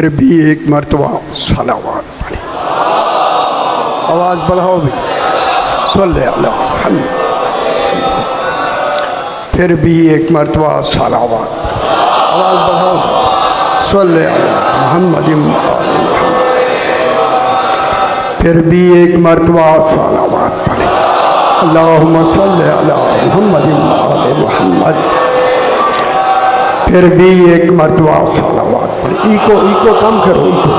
फिर भी एक मरतबा सलावत पढ़े। आवाज़ बढ़ाओ भी, सल्लल्लाहु अलैहि वसल्लम। फिर भी एक मरतबा सलावत, आवाज़ बढ़ाओ, सल्लल्लाहु अलैहि मोहम्मद। फिर भी एक मरतबा सलावत पढ़े। अल्लाहुम्मा सल्ली अला मुहम्मद व आले मुहम्मद। फिर भी एक मरतबा सलावत पढ़े। इको कम करो, इको।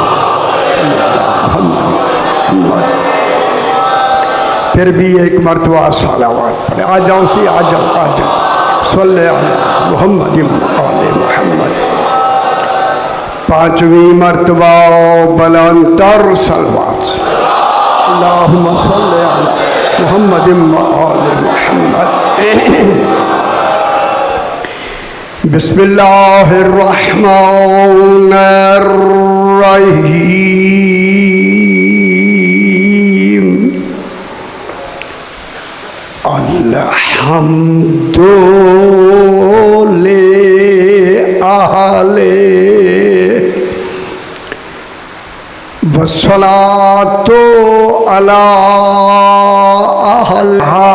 फिर भी एक मरतबा सलावत पढ़े। आ जाओ सी, आ जाओ, आ जाओ। सल्ली अला मुहम्मद व आले मुहम्मद। पांचवी मरतबा बुलंदतर सलावत। अल्लाहुम्मा सल्ली अला मुहम्मद व आले मुहम्मद। बिस्मिल्लाहिर्रहमानिर्रहीम। अल्हम्दुलिल्लाह वस्सलातु अला अहलिहा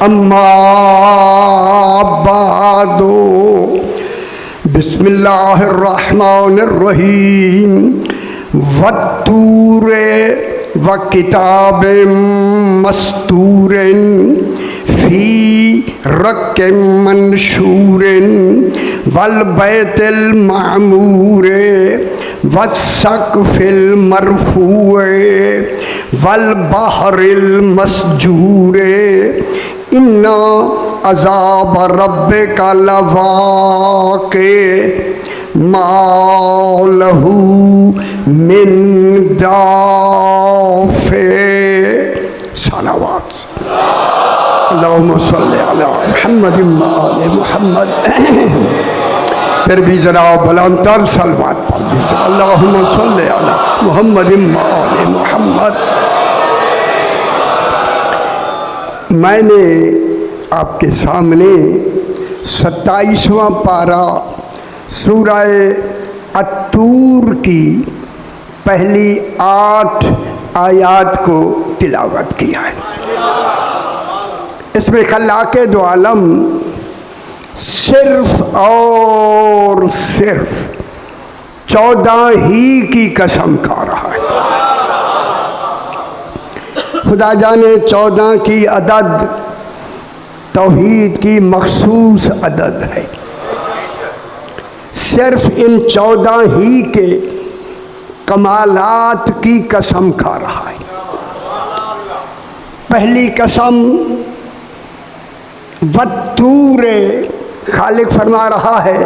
अम्मा बादो। बिस्मिल्लाहिर्रहमानिर्रहीम। वत्तूरे व किताबिम मस्तूरिन फी रक्किम मंशूरिन वल बैतिल मामूरे वस्सक़्फ़िल मरफ़ूए वल बहरिल मस्जूरे इन्ना अज़ाब रब्बिका लवाक़ि मा लहू मिन दाफ़े। सलावत। अल्लाहुम्मा सल्ली अला मुहम्मद व आले मुहम्मद। फिर भी ज़रा बुलंदतर सलावत पढ़ दीजिए। अल्लाहुम्मा सल्ली अला मुहम्मद व आले मुहम्मद। मैंने आपके सामने 27वां पारा सूरह अत्तूर की पहली 8 आयात को तिलावत किया है। इसमें खल्लाक़े दो आलम सिर्फ और सिर्फ 14 ही की कसम खा रहा है। खुदा जाने 14 की अदद तौहीद की मखसूस अदद है। सिर्फ इन 14 ही के कमालात की कसम खा रहा है। पहली कसम वत्तूरे, खालिक फरमा रहा है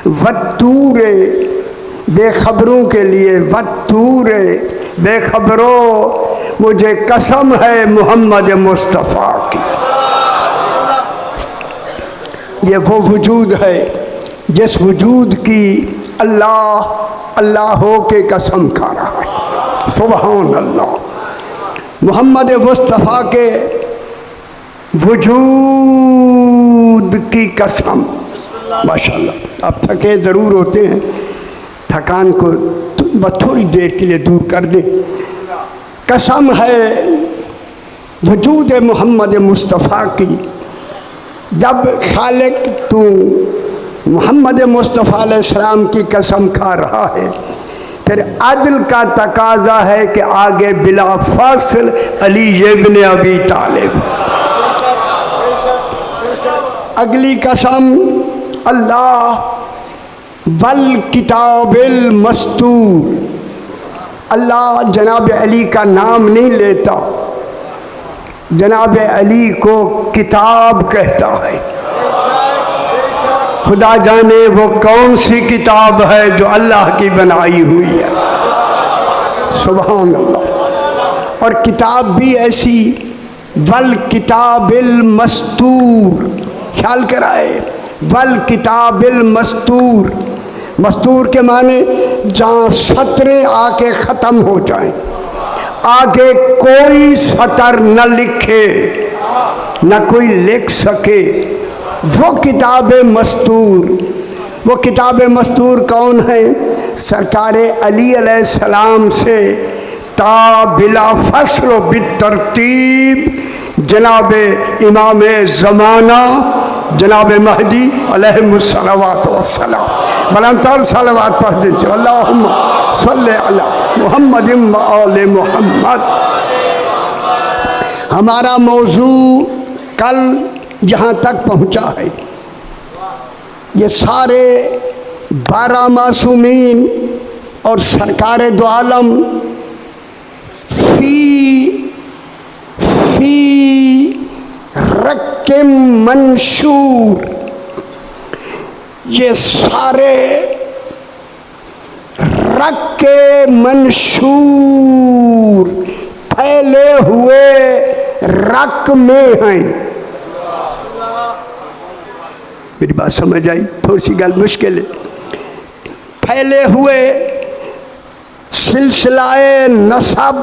वत्तूरे बेखबरों के लिए। वत्तूरे बेखबरों, मुझे कसम है मोहम्मद मुस्तफ़ा की। ये वो वजूद है जिस वजूद की अल्लाह हो के कसम खा रहा है। सुभान अल्लाह। मोहम्मद मुस्तफ़ा के वजूद की कसम। माशाअल्लाह। आप थके ज़रूर होते हैं, थकान को बस थोड़ी देर के लिए दूर कर दें। कसम है वजूद मोहम्मद मुस्तफ़ा की। जब खालिक तू मोहम्मद मुस्तफ़ा अलैहिस्सलाम की कसम खा रहा है, फिर अदल का तकाजा है कि आगे बिला फासिल अली इब्न अबी तालिब। अगली कसम अल्लाह वल किताबिल मस्तूर। अल्लाह जनाब अली का नाम नहीं लेता, जनाब अली को किताब कहता है। खुदा जाने वो कौन सी किताब है जो अल्लाह की बनाई हुई है। सुभान अल्लाह। और किताब भी ऐसी, वल किताबिल मस्तूर। ख्याल कराए, वल किताबिल मस्तूर। मस्तूर के माने जहाँ सतरें आके ख़त्म हो जाएं, आगे कोई सतर न लिखे, न कोई लिख सके, वो किताब मस्तूर। वो किताब मस्तूर कौन है? सरकार अली अलैहिस्सलाम से ता बिला फस्ल बितरतीब जनाब इमाम ज़माना जनाब महदी अलैहिस्सलावात वस्सलाम बलंतर सलावत पढ़ दीजिए। अल्लाहुम्मा सल्ले अला मुहम्मद व आले मुहम्मद। हमारा मौजू कल जहाँ तक पहुँचा है, ये सारे 12 मासूमीन और सरकार दो आलम फी रक्म मंशूर, ये सारे रक्के मंशूर फैले हुए रक में हैं। मेरी बात समझ आई? थोड़ी सी गल मुश्किल है। फैले हुए सिलसिलाए नसब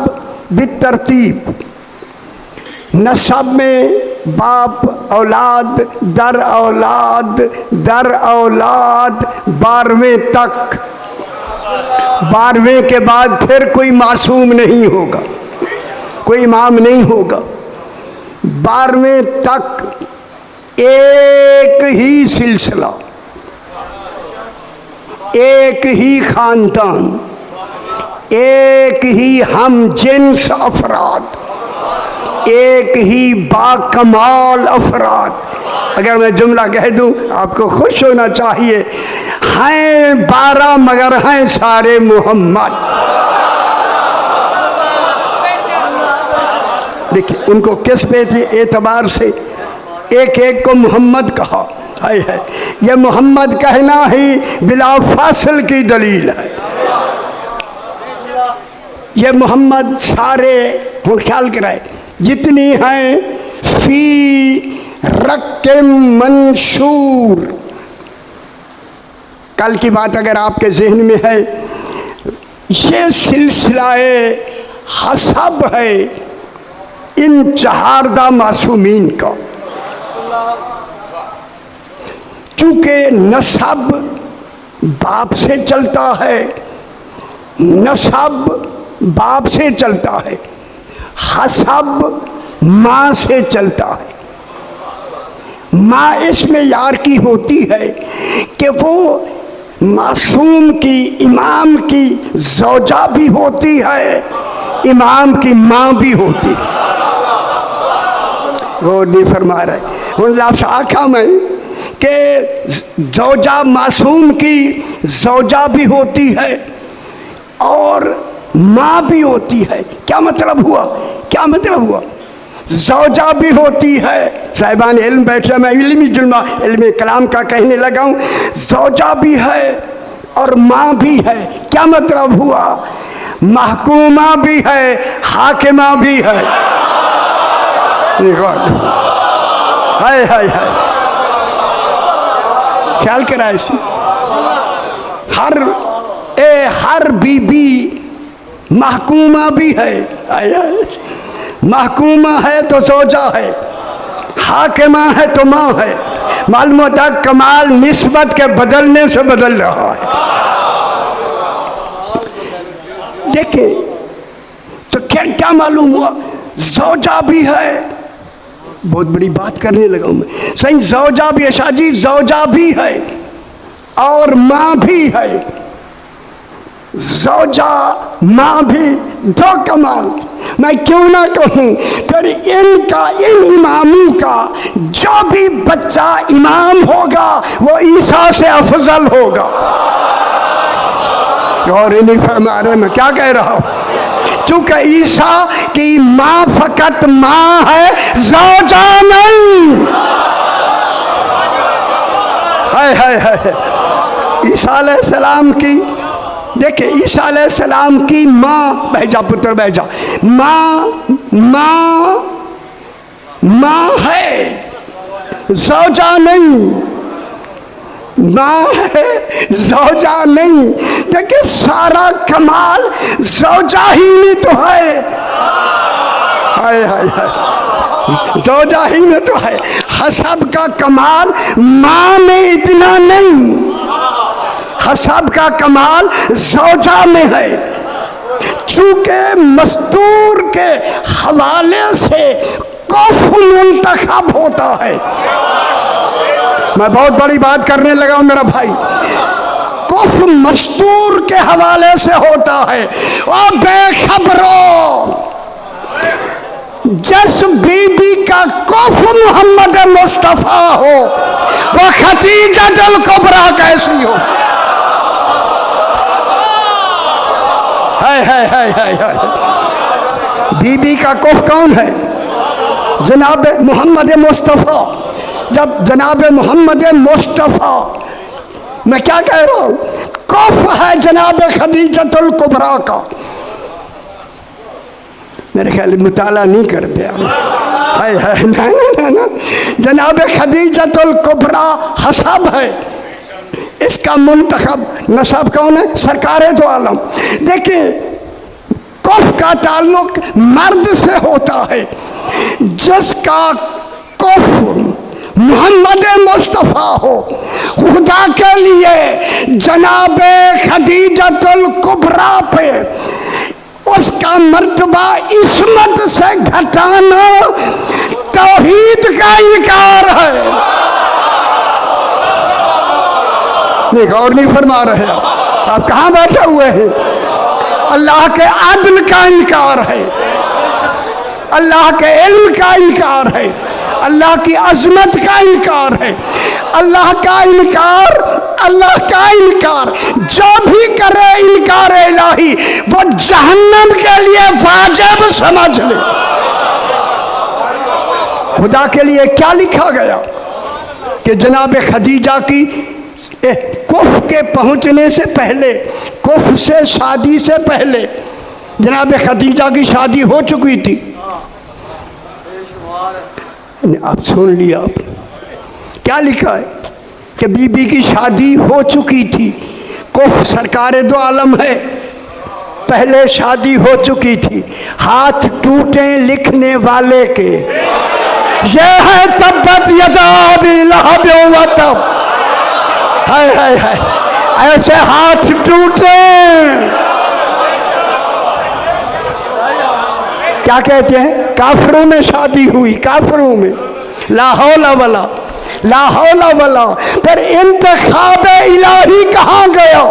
बितरतीब, नसब में बाप औलाद दर औलाद दर औलाद 12वें तक, 12वें के बाद फिर कोई मासूम नहीं होगा, कोई इमाम नहीं होगा। 12वें तक एक ही सिलसिला, एक ही खानदान, एक ही हम जिन्स अफराद, एक ही बाकमाल अफराद। अगर मैं जुमला कह दूं आपको खुश होना चाहिए, हैं 12 मगर हैं सारे मोहम्मद। देखिए उनको किस पे एतबार से एक एक को मोहम्मद कहा है। यह मोहम्मद कहना ही बिला फासिल की दलील है। ये मोहम्मद सारे हम ख्याल कराए जितनी हैं फी रक्के मंशूर। कल की बात अगर आपके जहन में है, ये सिलसिलाए हसब है इन 4 मासूमीन का। चूँकि नसब बाप से चलता है, नसब बाप से चलता है, हसब माँ से चलता है। माँ इसमें यार की होती है कि वो मासूम की, इमाम की ज़ौजा भी होती है, इमाम की माँ भी होती है। वो नहीं फरमा रहे उन लफ्ज़ आखा में कि ज़ौजा मासूम की ज़ौजा भी होती है और माँ भी होती है। क्या मतलब हुआ? क्या मतलब हुआ? ज़ौजा भी होती है। साहिबान इल्म बैठे, मैं इल्मी जुल्मा इल्मी कलाम का कहने लगा हूँ। ज़ौजा भी है और माँ भी है। क्या मतलब हुआ? महकूमा भी है, हाकिमा भी है। हाय हाय हाय, ख्याल करा इसमें। हर बीबी महकूमा भी है। महकूमा है तो ज़ौजा है, हाकिमा है तो माँ है। मालूम होता कमाल निस्बत के बदलने से बदल रहा है। देखिए तो क्या मालूम हुआ? ज़ौजा भी है। बहुत बड़ी बात करने लगा मैं। सही, ज़ौजा भी है शाहजी, ज़ौजा भी है और माँ भी है। ज़ौजा माँ भी, दो कमाल। मैं क्यों ना कहूँ, फिर इनका, इन इमामों का जो भी बच्चा इमाम होगा वो ईसा से अफजल होगा। और इन्हीं फरमा रहे, मैं क्या कह रहा हूँ? चूँकि ईसा की माँ फकत माँ है, ज़ौजा नहीं। हाय हाय हाय। ईसा अलैहिस्सलाम की, देखिए ईसा अलैहिस्सलाम की माँ, भेजा पुत्र भेजा, माँ है, ज़ौजा नहीं। माँ है, ज़ौजा नहीं। देखिए सारा कमाल ज़ौजा ही में तो है। हाय हाय हाय, ज़ौजा ही में तो है। हसब का कमाल माँ में इतना नहीं। हसब का कमाल ज़ौजा में है। चूंकि मस्तूर के हवाले से कफ मुंतखब होता है। मैं बहुत बड़ी बात करने लगा हूं मेरा भाई। कफ मस्तूर के हवाले से होता है। और बेखबरों, जिस बीबी का कफ मोहम्मद मुस्तफ़ा हो वो खदीजतुल कुबरा कैसी हो। है बीबी का कफ कौन है? जनाब मोहम्मद मुस्तफ़ा। जब जनाब मोहम्मद मुस्तफ़ा, मैं क्या कह रहा हूँ, कफ है जनाब खदीजतुल कुबरा का। मेरे ख्याल मुताला नहीं करते है ना। जनाब खदीजतुल कुबरा हसब है, इसका मुंतखब नसब कौन है? सरकार दो आलम। देखिए, कफ का ताल्लुक मर्द से होता है। जिसका कफ मोहम्मद मुस्तफ़ा हो, खुदा के लिए जनाब खदीजतुल कुबरा पे उसका मर्तबा इस्मत से घटाना तौहीद का इनकार है। नहीं, गौर नहीं फरमा रहे आप कहाँ बैठे हुए हैं? अल्लाह के अदल का इनकार है, अल्लाह के इल्म का इनकार है, अल्लाह की अजमत का इनकार है। अल्लाह का इनकार, अल्लाह का इनकार जो भी करे इनकार इलाही, वो जहन्नम के लिए वाजिब समझ ले। खुदा के लिए क्या लिखा गया कि जनाब खदीजा की कुफ के पहुंचने से पहले, कुफ से शादी से पहले जनाब खदीजा की शादी हो चुकी थी। आप सुन लिया, आप क्या लिखा है कि बीबी की शादी हो चुकी थी। कुफ सरकार दो आलम है, पहले शादी हो चुकी थी। हाथ टूटे लिखने वाले के, ये है तब्बत यदा अबी लहब व तब। है ऐसे हाथ टूटे। क्या कहते हैं? काफिरों में शादी हुई, काफिरों में। ला हौला वला, ला हौला वला। पर इंतखाब इलाही कहाँ गया?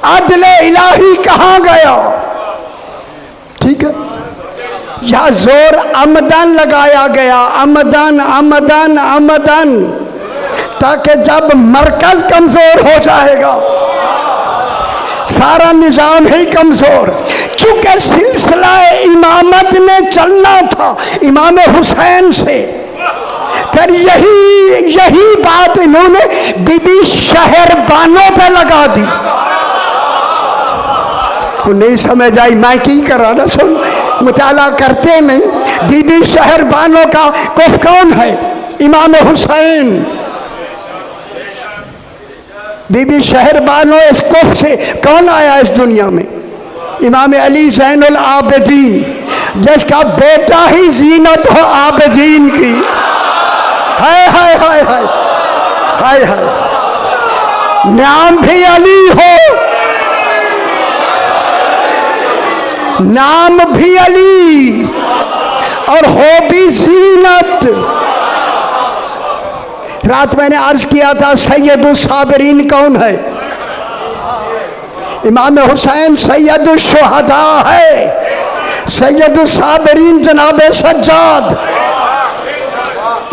अदले इलाही कहाँ गया? ठीक है, यह जोर आमदन लगाया गया, आमदन आमदन आमदन, ताकि जब मरकज कमजोर हो जाएगा सारा निजाम ही कमजोर। चूंकि सिलसिला इमामत में चलना था इमाम हुसैन से, फिर यही बात इन्होंने बीबी शहरबानों पे लगा दी। वो नहीं समझ आई, मैं की करा ना, सुन मुताला करते नहीं। बीबी शहरबानों का कुफ कौन है? इमाम हुसैन। बीबी शहरबानो इस कुफ से कौन आया इस दुनिया में? इमाम अली ज़ैनुल आबिदीन, जिसका बेटा ही जीनत हो आबिदीन की। हाय हाय हाय हाय हाय हाय, नाम भी अली हो, नाम भी अली और हो भी जीनत। रात मैंने अर्ज किया था सैयदुस साबिरीन कौन है? इमाम हुसैन सैयदुस शुहदा है। सैयदुस साबिरीन जनाब सज्जाद,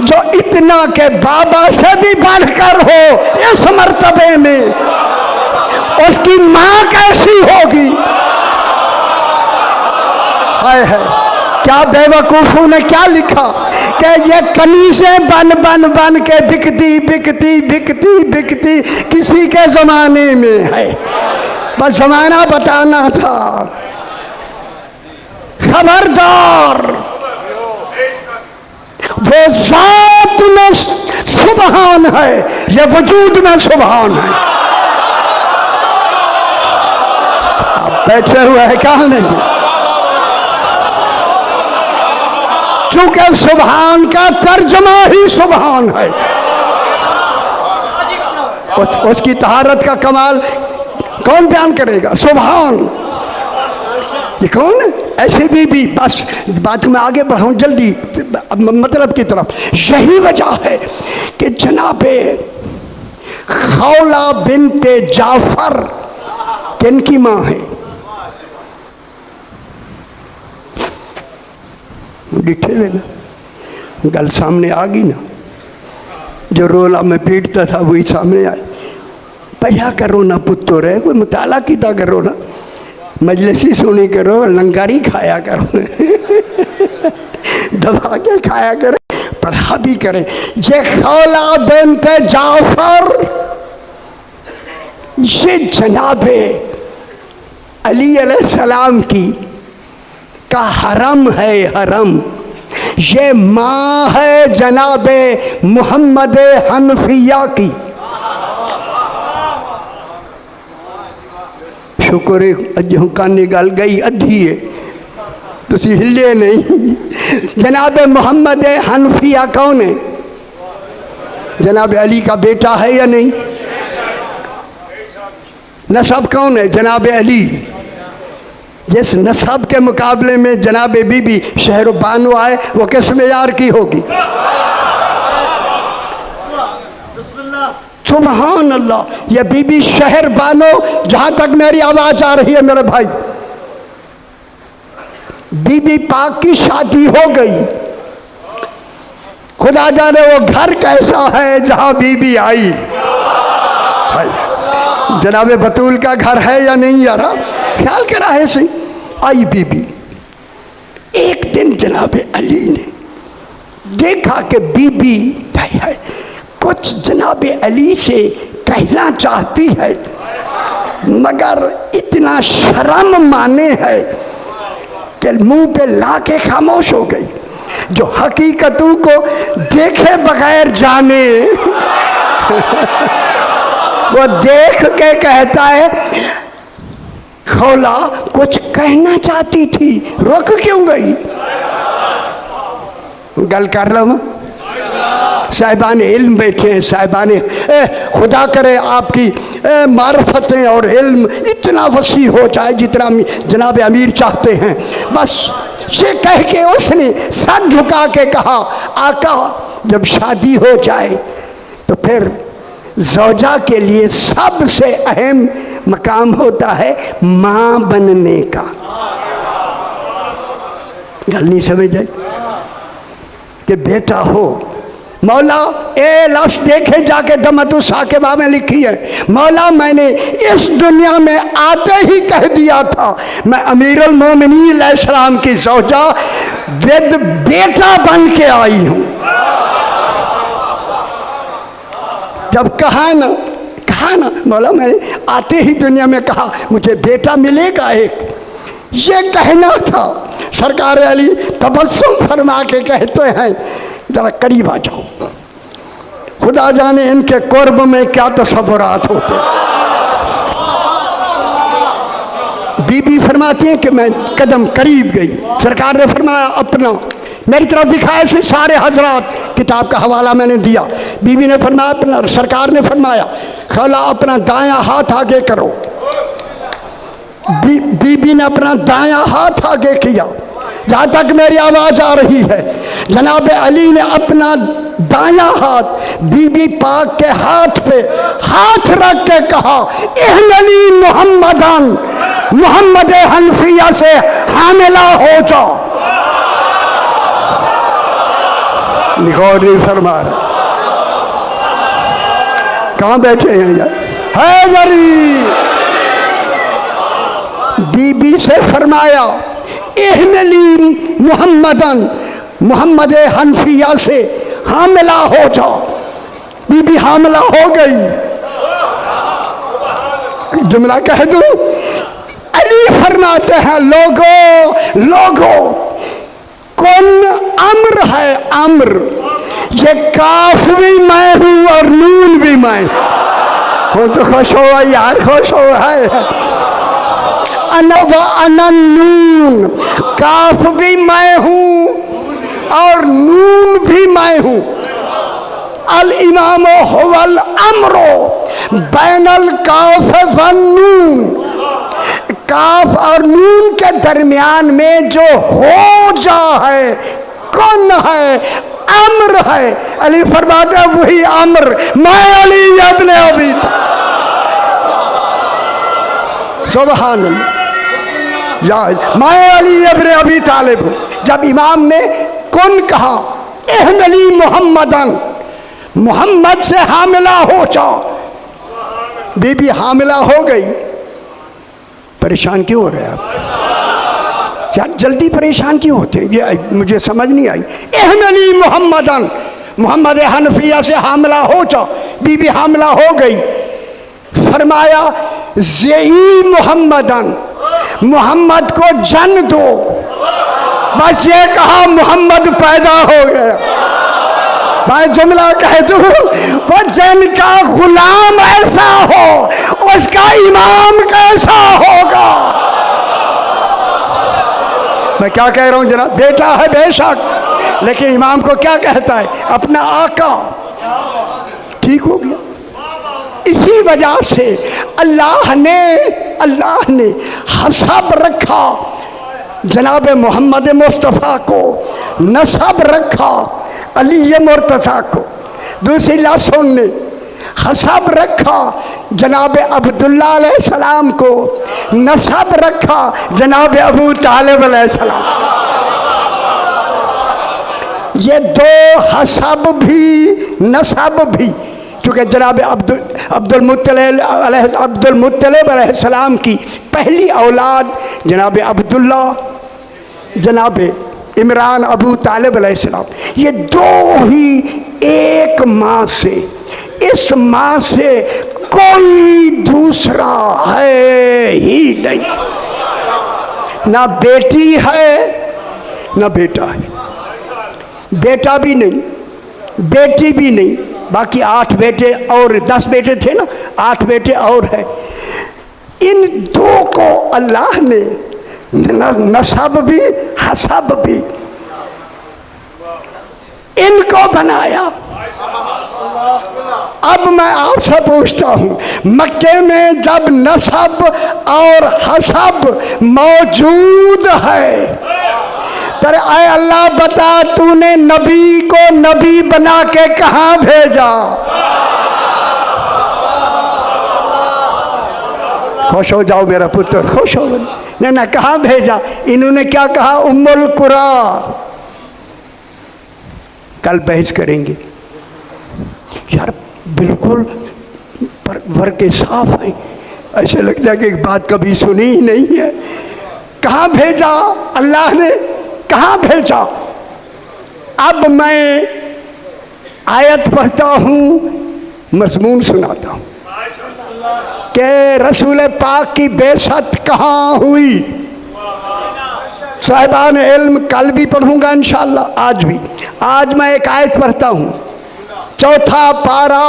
जो इतना के बाबा से भी बढ़कर हो इस मर्तबे में, उसकी माँ कैसी होगी? है क्या बेवकूफों ने क्या लिखा कि ये कनीज़ें बन बन बन के बिकती बिकती बिकती बिकती किसी के ज़माने में है। बस ज़माना बताना था। खबरदार, वो ज़ात में सुबहान है, ये वजूद में सुबहान है। आप बैठे हुए हैं कहाँ नहीं? चूंकि सुबहान का तर्जमा ही सुबहान है। उसकी तहारत का कमाल कौन बयान करेगा? सुभान। ये कौन है? ऐसे भी बस बात में आगे बढ़ाऊं जल्दी मतलब की तरफ। यही वजह है कि जनाबे खौला बिनते जाफर किनकी माँ है? डिठे में ना गल सामने आ गई ना, जो रोला में पीटता था वही सामने आए। पढ़ा करो ना पुत्तो रहे, कोई मुताला कीता करो ना, मजलिसी सुनी करो, लंगारी खाया करो दबा के खाया करे, पढ़ा भी करे। ये खौला बिनते जाफर ये जनाबे अली अलैहिस्सलाम की का हरम है, हरम। ये माँ है जनाबे मोहम्मद हनफिया की। शुक्र है अजों कानी गल गई अधी है, तुसी हिले नहीं। जनाबे मोहम्मद हनफिया कौन है? जनाब अली का बेटा है या नहीं? नसब कौन है? जनाब अली। जिस नसब के मुकाबले में जनाब बीबी शहर बानो आए वो किस मेयार की होगी? सुभान अल्लाह। ये बीबी शहर बानो, जहां तक मेरी आवाज आ रही है मेरे भाई, बीबी पाक की शादी हो गई। खुदा जाने वो घर कैसा है जहां बीबी आई। जनाबे बतूल का घर है या नहीं यार? ख्याल करा है सही। आई बीबी। एक दिन जनाबे अली ने देखा कि बीबी है कुछ जनाबे अली से कहना चाहती है मगर इतना शर्म माने है कि मुंह पे ला के खामोश हो गई। जो हकीकतों को देखे बगैर जाने वो देख के कहता है खौला कुछ कहना चाहती थी, रुक क्यों गई? गल कर लो। साहिबान इल्म बैठे हैं, साहिबान खुदा करे आपकी मार्फतें और इल्म इतना वसी हो जाए जितना जनाब अमीर चाहते हैं। बस ये कह के उसने सर झुका के कहा आका जब शादी हो जाए तो फिर ज़ौजा के लिए सबसे अहम मकाम होता है माँ बनने का। गल नहीं समझ आई कि बेटा हो। मौला ए लफ्ज़ देखे जाके दमतु साकिबा में लिखी है, मौला मैंने इस दुनिया में आते ही कह दिया था मैं अमीरुल मोमिनीन अलैहिस्सलाम की ज़ौजा विद बेटा बन के आई हूँ। जब कहा ना मौला मैंने आते ही दुनिया में कहा मुझे बेटा मिलेगा एक, ये कहना था। सरकार अली तबस्सुम फरमा के कहते हैं जरा करीब आ जाओ, खुदा जाने इनके कुर्ब में क्या तसव्वुरात होते। बीबी फरमाती हैं कि मैं कदम करीब गई, सरकार ने फरमाया अपना मेरी तरफ दिखाया से सारे हजरात, किताब का हवाला मैंने दिया। बीबी ने फरमाया अपना, सरकार ने फरमाया खौला अपना दायां हाथ आगे करो। बीबी ने अपना दायां हाथ आगे किया जहाँ तक मेरी आवाज़ आ रही है। जनाब अली ने अपना दायां हाथ बीबी पाक के हाथ पे हाथ रख के कहा इहनली मुहम्मदन, मोहम्मद हनफिया से हामिला हो जाओ। गौर नहीं फरमा रहे, कहाँ बैठे हैं यार? है जरी बीबी से फरमाया इहनली मुहम्मदन, मोहम्मद हनफिया से हामिला हो जाओ। बीबी हामिला हो गई। जुमला कह दूं, अली फरमाते हैं लोगो कौन अम्र है अम्र, ये काफ भी मैं हूं और नून भी मैं हूं। तो खुश हो यार, खुश हो है। अनून काफ भी मैं हूं और नून भी मैं हूं। अल इमामो हुवल अम्रो, बैनल काफ वन नून, काफ और नून के दरमियान में जो हो जा है, कौन है, अम्र है। अली फरमाते हैं वही अम्र, मैं अली इब्न अबी सुभान अल्लाह, या मैं अली इब्न अबी तालिब हूँ। जब इमाम ने कौन कहा, एहमली मोहम्मदन, मोहम्मद से हामिला हो जाओ, बीबी हामिला हो गई। परेशान क्यों हो रहे हैं आप यार, जल्दी परेशान क्यों होते हैं, ये मुझे समझ नहीं आई। एहमली मोहम्मदन, मोहम्मद हनफिया से हामिला हो जाओ, बीबी हामिला हो गई। फरमाया ज़ई मोहम्मदन, मोहम्मद को जन दो। बस ये कहा मोहम्मद पैदा हो गया। मैं जुमला कह दूं, वो जन का गुलाम ऐसा हो, उसका इमाम कैसा होगा। मैं क्या कह रहा हूं जनाब, बेटा है बेशक, लेकिन इमाम को क्या कहता है, अपना आका। ठीक हो गया। इसी वजह से अल्लाह ने हसब रखा जनाब मोहम्मद मुस्तफ़ा को, नसब रखा अली मुर्तज़ा को। दूसरी लफ्ज़ों ने हसब रखा जनाब अब्दुल्ला अलैहिस्सलाम को, नसब रखा जनाब अबू तालिब अलैहिस्सलाम। ये दो हसब भी नसब भी, क्योंकि जनाब अब्दुल मुत्तलिब अलैहिस्सलाम की पहली औलाद जनाब अब्दुल्ला, जनाब इमरान अबू तालिब अलैहिस्सलाम, ये दो ही एक माँ से, इस माँ से कोई दूसरा है ही नहीं। ना बेटी है ना बेटा है, बेटा भी नहीं बेटी भी नहीं। बाकी 8 बेटे और 10 बेटे थे ना, 8 बेटे और है। इन दो को अल्लाह ने नसब भी हसब भी इनको बनाया। अब मैं आपसे पूछता हूँ, मक्के में जब नसब और हसब मौजूद है, पर आए अल्लाह बता, तूने नबी को नबी बना के कहाँ भेजा? खुश हो जाओ मेरा पुत्र, खुश हो। ना कहाँ भेजा? इन्होंने क्या कहा, उम्मुल कुरा। कल बहस करेंगे यार, बिल्कुल पर वर्क साफ है, ऐसे लगता है कि एक बात कभी सुनी ही नहीं है। कहाँ भेजा अल्लाह ने, कहाँ भेजा? अब मैं आयत पढ़ता हूँ, मज़मून सुनाता हूँ कि रसूल पाक की बेसत कहाँ हुई। साहिबान इल्म कल भी पढ़ूंगा इंशाअल्लाह, आज भी। आज मैं एक आयत पढ़ता हूँ, 4था पारा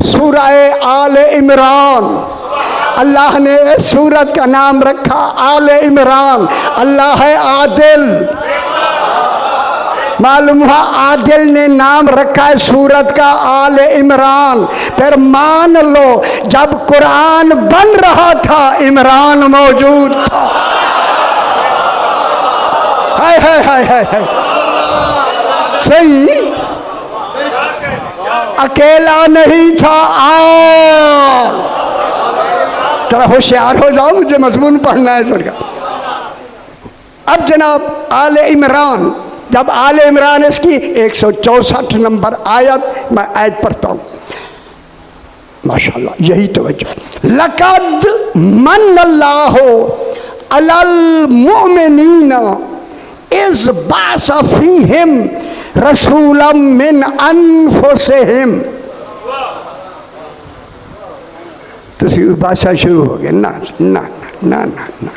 सूरह आल इमरान। अल्लाह ने सूरत का नाम रखा आल इमरान। अल्लाह है आदिल, मालूम हुआ आदिल ने नाम रखा है सूरत का आल इमरान। फिर मान लो जब कुरान बन रहा था इमरान मौजूद था। है सही, अकेला नहीं था। आओ थोड़ा होशियार हो जाओ, मुझे मजमून पढ़ना है सर का। अब जनाब आले इमरान, जब आले इमरान इसकी 164 नंबर आयत, मैं आयत पढ़ता हूँ माशाल्लाह, यही तवज्जो। लक़द मन्नल्लाहु अलल मुमिनीना इज़ बाअस फ़ीहिम रसूलन मिन अनफुसिहिम। तो भाषा शुरू हो गया, ना ना ना ना ना।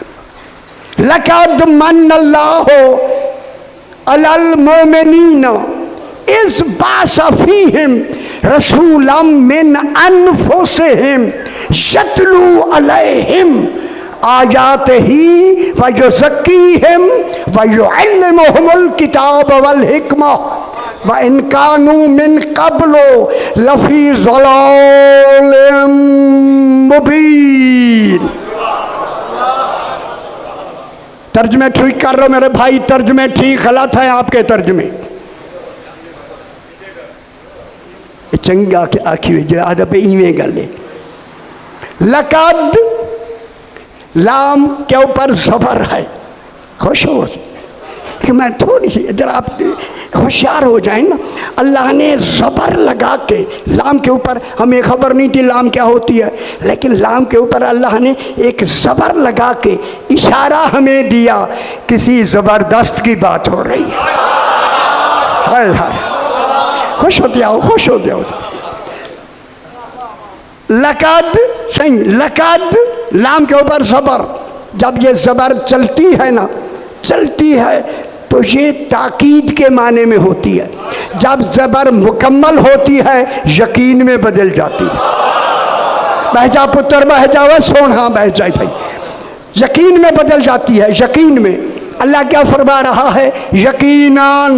लक़द मन्नल्लाहु अलल मुमिनीना इज़ बाअस फ़ीहिम रसूलन मिन अनफुसिहिम यतलू अलैहिम आयातिही व युज़क्कीहिम व युअल्लिमुहुमुल किताब वल हिकमा व इन कानू मिन क़ब्लु लफ़ी ज़लालिम मुबीन। तर्जमे ठीक कर रहे हो मेरे भाई, तर्जमे ठीक गलत है आपके तर्जमे। चंगा के आखी हुई आदत पे इवें गल है। लकद लाम के ऊपर ज़बर है। खुश हो कि मैं थोड़ी सी इधर आप होशियार हो जाए ना। अल्लाह ने ज़बर लगा के लाम के ऊपर, हमें खबर नहीं थी लाम क्या होती है, लेकिन लाम के ऊपर अल्लाह ने एक ज़बर लगा के इशारा हमें दिया, किसी ज़बरदस्त की बात हो रही है। हाय हाय, खुश होते आओ, खुश होते आओ। लकद सही, लकद लाम के ऊपर ज़बर। जब ये ज़बर चलती है ना, चलती है तो ये ताकीद के माने में होती है। जब ज़बर मुकम्मल होती है यकीन में बदल जाती है। बह जा पुत्र बह जा, वह सोना बह जाए भाई, यकीन में बदल जाती है। यकीन में अल्लाह क्या फरमा रहा है, यकीनन।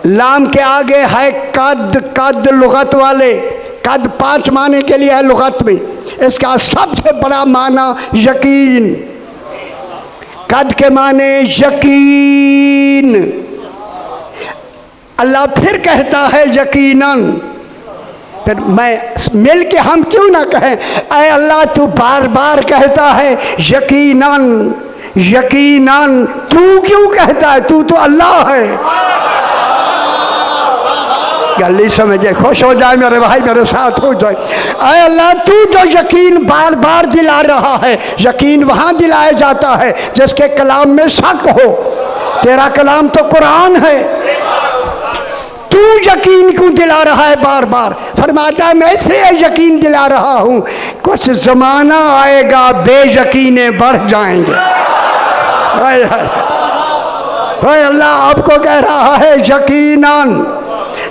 लाम के आगे है कद। कद लुगत वाले, कद 5 माने के लिए है लुगत में। इसका सबसे बड़ा माना यकीन। कद के माने यकीन। अल्लाह फिर कहता है यकीनन। फिर मैं मिल के हम क्यों ना कहें, ऐ अल्लाह तू बार बार कहता है यकीनन यकीनन, तू क्यों कहता है, तू तो अल्लाह है। गली समझे, खुश हो जाए मेरे भाई, मेरे साथ हो जाए। ऐ अल्लाह तू जो यकीन बार बार दिला रहा है, यकीन वहाँ दिलाया जाता है जिसके कलाम में शक हो। तेरा कलाम तो कुरान है, तू यकीन क्यों दिला रहा है बार बार। फरमाता है मैं से यकीन दिला रहा हूँ, कुछ ज़माना आएगा बेयकीने बढ़ जाएंगे। हाय हाय हाय, अल्लाह आपको कह रहा है यकीनन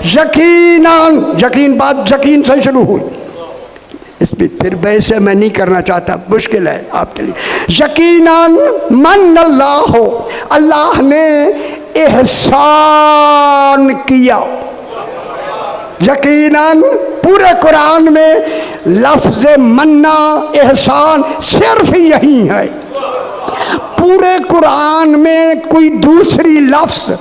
यकीनन। यकीन बात यकीन से शुरू हुई। इस पर फिर वैसे मैं नहीं करना चाहता, मुश्किल है आपके लिए। यकीनन मन अल्लाह हो, अल्लाह ने एहसान किया। यकीनन पूरे कुरान में लफ्ज़ मन्ना एहसान सिर्फ यही है। पूरे कुरान में कोई दूसरी लफ्ज़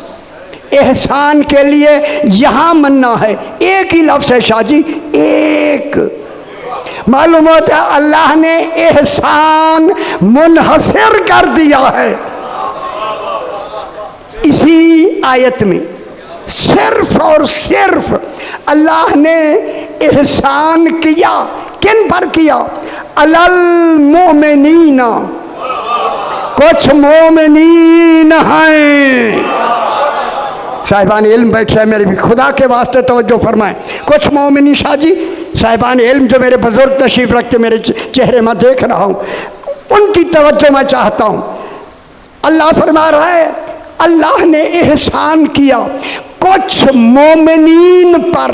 एहसान के लिए यहाँ मन्ना है, एक ही लफ्ज़ है शाहजी, एक। मालूम होता है अल्लाह ने एहसान मुनहसर कर दिया है इसी आयत में। सिर्फ और सिर्फ अल्लाह ने एहसान किया। किन पर किया, अलल मोमिनीना। कुछ मोमिनीन हैं, साहिबान इल्म बैठे हैं मेरे भी, खुदा के वास्ते तवज्जो फरमाएं। कुछ मोमिनी शाहजी साहिबान इल्म जो मेरे बुजुर्ग तशरीफ़ रखते, मेरे चेहरे में देख रहा हूँ, उनकी तवज्जो मैं चाहता हूँ। अल्लाह फरमा रहा है अल्लाह ने एहसान किया कुछ मोमिनीन पर।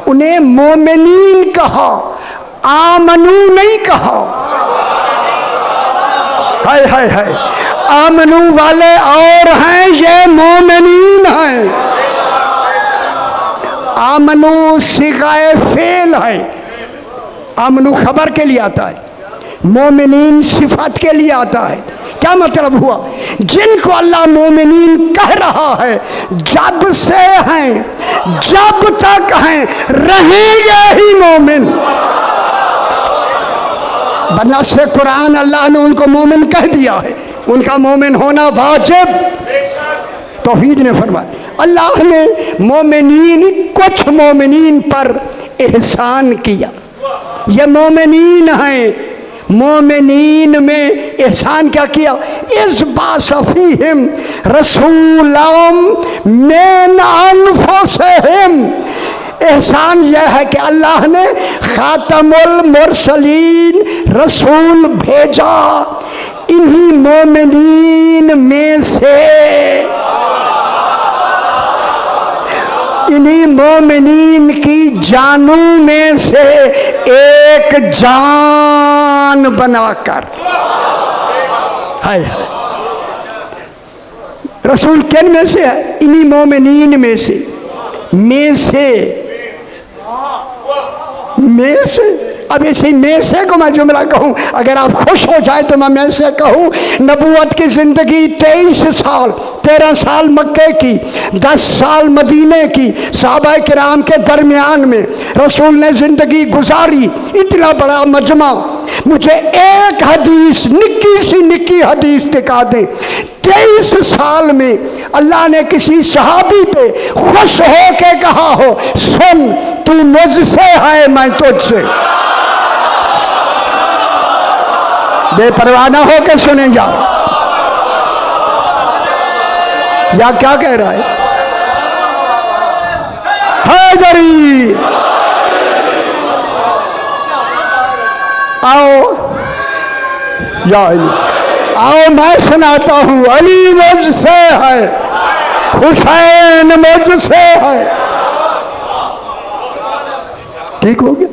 उन्हें मोमिनीन कहा, आमनू नहीं कहा। हाय हाय हाय, आमनू वाले और हैं, ये मोमिनीन हैं। आमनू सिगाए फेल है, आमनू खबर के लिए आता है, मोमिनीन सिफत के लिए आता है। क्या मतलब हुआ, जिनको अल्लाह मोमिनीन कह रहा है जब से हैं, जब तक हैं, रहेंगे ही मोमिन। बन्ना से कुरान अल्लाह ने उनको मोमिन कह दिया है, उनका मोमिन होना वाजिब। तौहीद ने फरमाया अल्लाह ने मोमिनीन, कुछ मोमिनीन पर एहसान किया। ये मोमिनीन हैं, मोमिनीन में एहसान क्या किया, इस बासफीहिम रसूलम मिन अनफुसिहिम। एहसान यह है कि अल्लाह ने खातमुल मुरसलीन रसूल भेजा इन्हीं मोमिनीन में से, इन्हीं मोमिनीन की जानों में से एक जान बनाकर। हाय हाय, रसूल किन में से है, इन्हीं मोमिनीन में से। में से। अब इसी में से को मैं जुमला कहूँ, अगर आप खुश हो जाए तो मैं में से कहूँ। नबूवत की ज़िंदगी 23 साल, 13 साल मक्के की, 10 साल मदीने की, सहाबा किराम के दरमियान में रसूल ने ज़िंदगी गुजारी। इतना बड़ा मजमा, मुझे एक हदीस, निक्की सी निक्की हदीस दिखा दें। 23 साल में अल्लाह ने किसी सहाबी पे खुश हो के कहा हो, सुन तू मुझसे है मैं तुझसे। बेपरवाह ना हो के सुने जा, या क्या कह रहा है? हैदरी आओ या आओ, मैं सुनाता हूँ। अली मुझसे है, हुसैन मुझसे है। ठीक हो गया?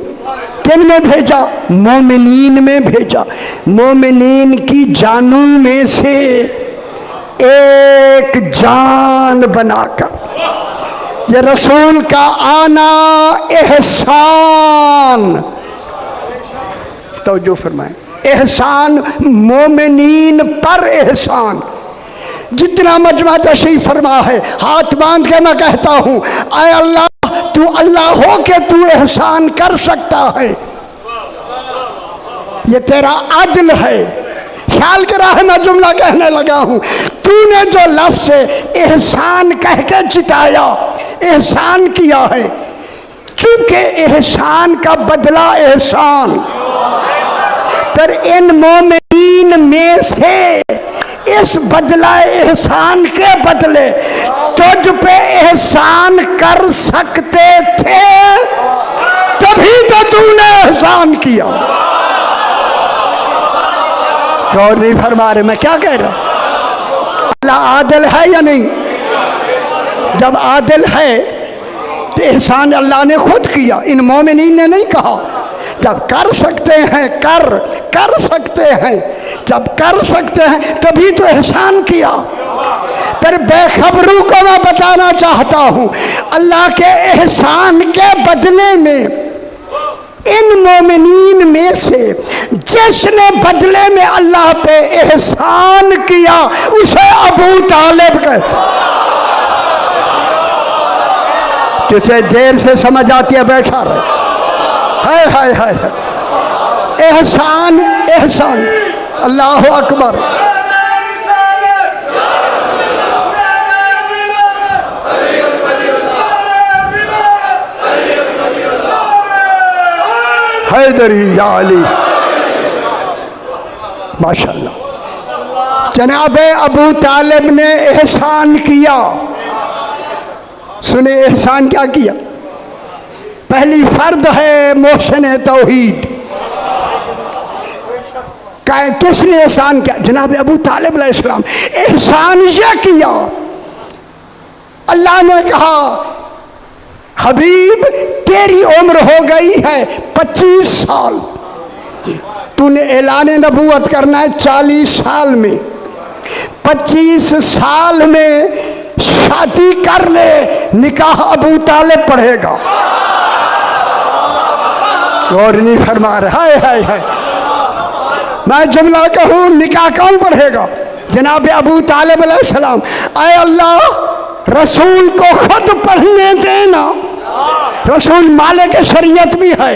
किन में भेजा? मोमिनीन में भेजा। मोमिनीन की जानों में से एक जान बनाकर। ये रसूल का आना एहसान, तो जो फरमाए एहसान, मोमिनीन पर एहसान। जितना मजमा तशरीफ फरमा है, हाथ बांध के मैं कहता हूँ, आए अल्लाह, तू अल्लाह हो के तू एहसान कर सकता है। ये तेरा अदल है। ख्याल करा है, मैं जुमला कहने लगा हूँ। तूने जो लफ्ज़ एहसान कह के जिताया, एहसान किया है, चूंकि एहसान का बदला एहसान। पर इन मोमिनीन में से इस बदला एहसान के बदले तुझ पे एहसान कर सकते थे, तभी तो तूने एहसान किया। गौर नहीं फरमा रहे मैं क्या कह रहा? अल्लाह आदिल है या नहीं? जब आदिल है तो एहसान अल्लाह ने खुद किया, इन मोमिनीन ने नहीं कहा। जब कर सकते हैं, कर सकते हैं, जब कर सकते हैं तभी तो एहसान किया। फिर बेखबरों को मैं बताना चाहता हूँ, अल्लाह के एहसान के बदले में इन मोमिनीन में से जिसने बदले में अल्लाह पे एहसान किया, उसे अबू तालिब कहते। जिसे देर से समझ आती है बैठा रहे। हाय हाय हाय, एहसान एहसान, अल्लाह अकबर। हैदरी या अली, माशाअल्लाह। जनाब अबू तालिब ने एहसान किया। सुने एहसान क्या किया? पहली फर्द है मोहसिन तौहीद। किसने एहसान किया? जनाब अबू तालिब अलैहिस्सलाम। एहसान यह किया, अल्लाह ने कहा, हबीब तेरी उम्र हो गई है 25 साल, तूने ऐलान नबूवत करना है 40 साल में। 25 साल में शादी कर ले, निकाह अबू तालिब पढ़ेगा। और नहीं फरमा रहे, हाय हाय हाय। मैं जुमला कहूँ, निकाह कौन पढ़ेगा? जनाब अबू तालिब अलैहिस्सलाम। आए अल्लाह, रसूल को खुद पढ़ने देना। रसूल मालिक शरीयत भी है,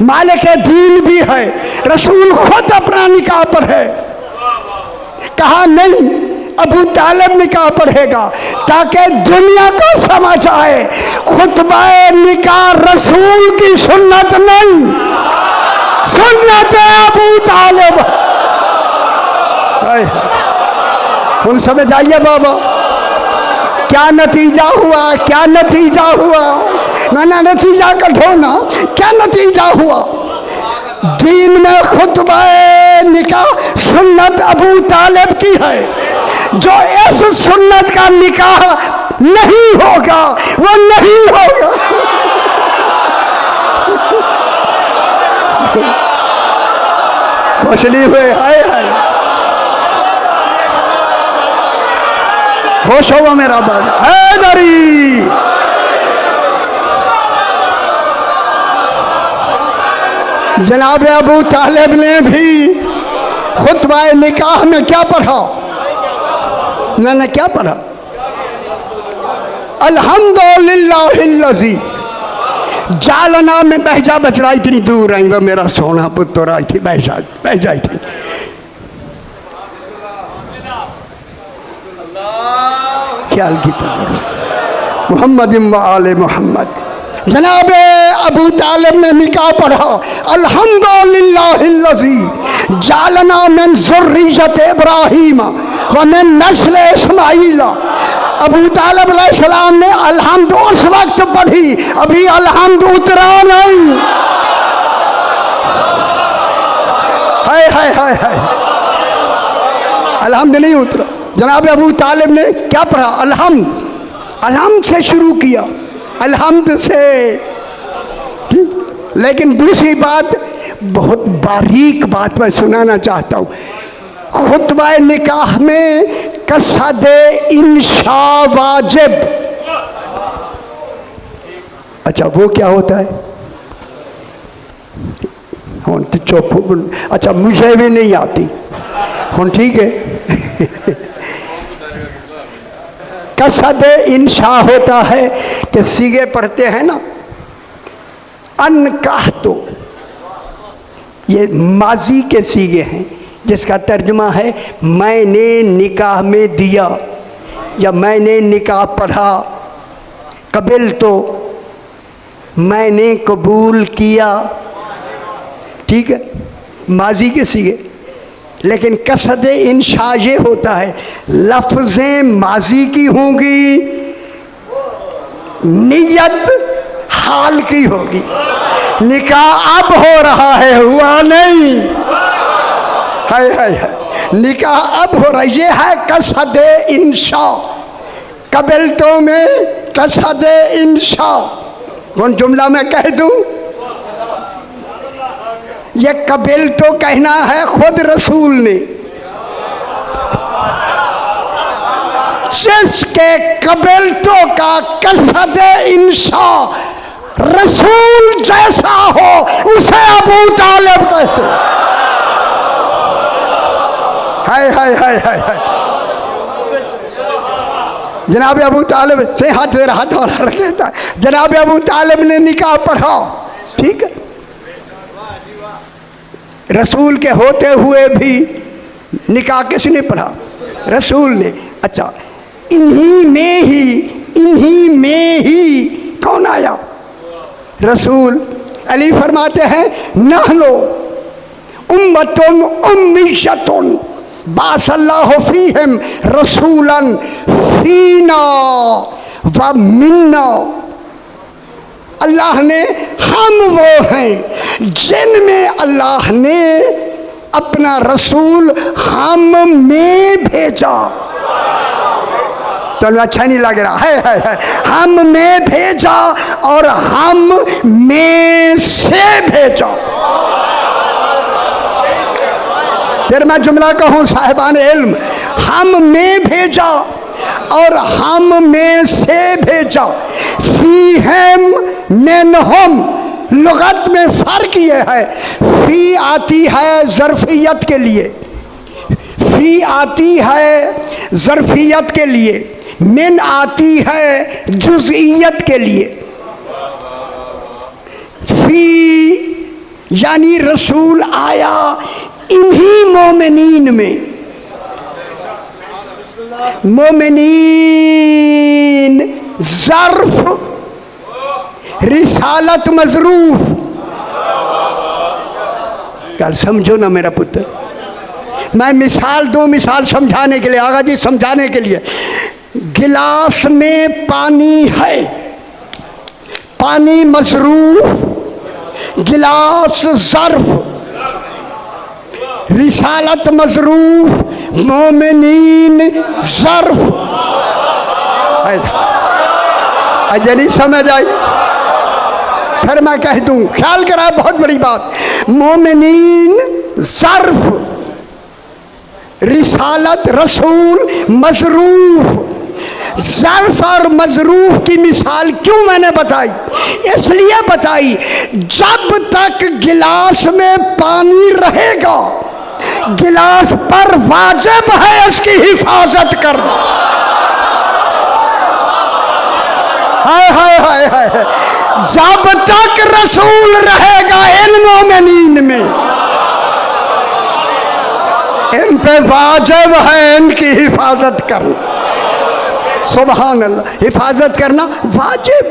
मालिक दीन भी है। रसूल खुद अपना निकाह पढ़े। कहा नहीं, अबू तालिब निकाह पढ़ेगा, ताकि दुनिया को समझ आए खुतबा निकाह रसूल की सुन्नत नहीं, सुन्नत है अबू तालिब। उन समझ आइए बाबा, क्या नतीजा हुआ, क्या नतीजा हुआ? मैंने नतीजा कढ़ो ना, क्या नतीजा हुआ? दीन में खुतबा निकाह सुन्नत अबू तालिब की है। जो इस सुन्नत का निकाह नहीं होगा वो नहीं होगा। खुश नहीं हुए? हाय हाय, खुश हुआ मेरा बाबा। हैदरी जनाब अबू तालिब ने भी खुतबा निकाह में क्या पढ़ा? ना क्या पढ़ा? अल्हम्दुलिल्लाहिल्लज़ी जालना में बहजा बचरा इतनी दूर आई, वो मेरा सोना पुत्र आई थी, बह जाई थी। ख्याल की तरह मोहम्मद व आले मोहम्मद। जनाब अबू तालिब ने निकाह पढ़ा, अल्हम्दुलिल्लाहिल्लज़ी जालना मिन ज़ुर्रिय्यत इब्राहीम व मिन नस्ल इस्माईल। अबू तालिब अलैहिस्सलाम ने अलहम्द उस वक्त पढ़ी, अभी अलहम्द उतरा नहीं। हाय हाय हाय हाय, अलहम्द नहीं उतरा। जनाब अबू तालिब ने क्या पढ़ा? अलहम्द से शुरू किया, अलहम्द से। ठीक, लेकिन दूसरी बात, बहुत बारीक बात मैं सुनाना चाहता हूँ। खुतबा निकाह में कसद इंशा वाजिब। अच्छा, वो क्या होता है? हूँ तो चुप। अच्छा, मुझे भी नहीं आती हूँ, ठीक है। कसद इंशा होता है कि सीगे पढ़ते हैं ना, अनकाह, तो ये माजी के सीगे हैं जिसका तर्जुमा है मैंने निकाह में दिया या मैंने निकाह पढ़ा। कबिल तो मैंने कबूल किया, ठीक है, माजी के सीगे। लेकिन कसद इंशा ये होता है लफ्ज़ें माजी की होंगी, नियत हाल की होगी। निकाह अब हो रहा है, हुआ नहीं। हाय हाय हाय, निकाह अब हो रहा है, ये है कसद इंशा। कबिलतों में कसद इंशा। कौन जुमला मैं कह दूं? ये कबिल तो कहना है खुद रसूल ने, जिसके कबिल तो का कसद इंशा रसूल जैसा हो उसे अबू तालिब कहते। हाय हाय हाय हाय हाय। जनाब अबू तालिब से हाथ वाला रखता है। जनाब अबू तालिब ने निकाह पढ़ा, ठीक है, रसूल के होते हुए भी निकाह किसने पढ़ा? रसूल ने। अच्छा, इन्हीं में ही कौन आया? रसूल। अली फरमाते हैं नहनो उम्मतुन उम्मियतुन बासल्लाहु फीहिम रसूलन फीना व मिन्ना। अल्लाह ने, हम वो हैं जिनमें अल्लाह ने अपना रसूल हम में भेजा। तो अच्छा नहीं लग रहा है। हम में भेजा और हम में से भेजा। फिर मैं जुमला कहूँ साहिबान इल्म, हम में भेजा और हम में से भेजा। फीहिम मिनहुम, लुगत में फ़र्क ये है, फ़ी आती है ज़र्फ़ियत के लिए, फ़ी आती है ज़र्फ़ियत के लिए, मिन आती है जुज़इयत के लिए। फ़ी यानी रसूल आया इन्हीं मोमिनीन में। मोमिनीन ज़र्फ़, रिसालत मज़रूफ़। कल समझो ना मेरा पुत्र, मैं मिसाल दो, मिसाल समझाने के लिए, आगा जी समझाने के लिए। गिलास में पानी है, पानी मज़रूफ़, गिलास ज़र्फ़, रिसालत मज़रूफ़, मोमिनीन ज़र्फ़। अजय नहीं समझ आई? फिर मैं कह दूं, ख्याल करा, बहुत बड़ी बात। मोमिनीन ज़र्फ़, रिसालत रसूल मज़रूफ़। ज़र्फ़ और मज़रूफ़ की मिसाल क्यों मैंने बताई? इसलिए बताई, जब तक गिलास में पानी रहेगा, गिलास पर वाजिब है इसकी हिफाजत करना। हाय हाय हाय हाय, जब तक रसूल रहेगा इन मोमिनीन में, इन पे वाजिब है इनकी हिफाजत करना। सुभान अल्लाह, हिफाजत करना वाजिब।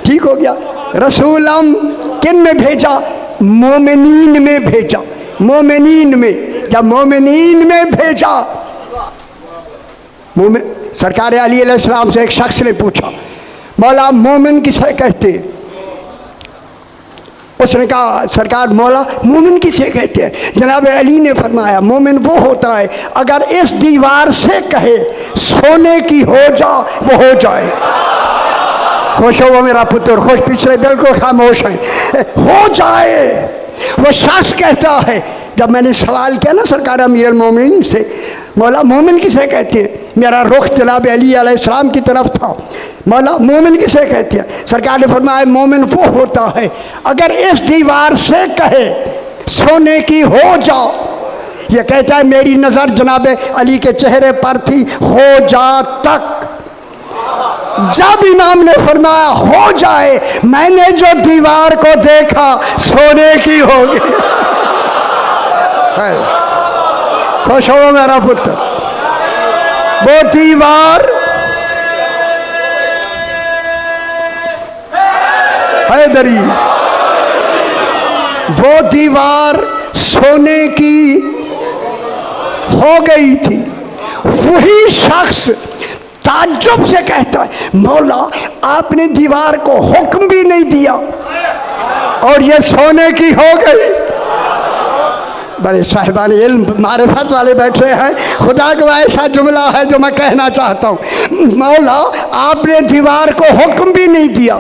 ठीक हो गया। रसूल हम किन में भेजा? मोमिनीन में भेजा। मोमिनीन में, जब मोमिनीन में भेजा, सरकार अली अलैहिस्सलाम से एक शख्स ने पूछा, मौला मोमिन किसे कहते हैं? उसने कहा, सरकार मौला मोमिन किसे कहते हैं? जनाब अली ने फरमाया, मोमिन वो होता है अगर इस दीवार से कहे सोने की हो जा, वो हो जाए। खुश हो वो मेरा पुत्र, खुश, पिछले बिल्कुल खामोश हैं। हो जाए। वो शख्स कहता है, जब मैंने सवाल किया ना सरकार अमीरुल मोमिनीन से, मौला मोमिन किसे कहते हैं, मेरा रुख जनाब अली अलैहिस्सलाम की तरफ था, मौला मोमिन किसे कहते हैं? सरकार ने फरमाया, मोमिन वो होता है अगर इस दीवार से कहे सोने की हो जाओ, ये कहता है मेरी नज़र जनाब अली के चेहरे पर थी, हो जा तक। जब इमाम ने फरमाया हो जाए, मैंने जो दीवार को देखा सोने की होगी। खुश हो मेरा पुत्र, वो दीवार हैदरी, वो दीवार सोने की हो गई थी। वही शख्स ताज्जुब से कहता है, मौला आपने दीवार को हुक्म भी नहीं दिया और ये सोने की हो गई। बड़े साहिबान इल्म मारिफत वाले बैठे हैं, खुदा का ऐसा जुमला है जो मैं कहना चाहता हूँ। मौला आपने दीवार को हुक्म भी नहीं दिया,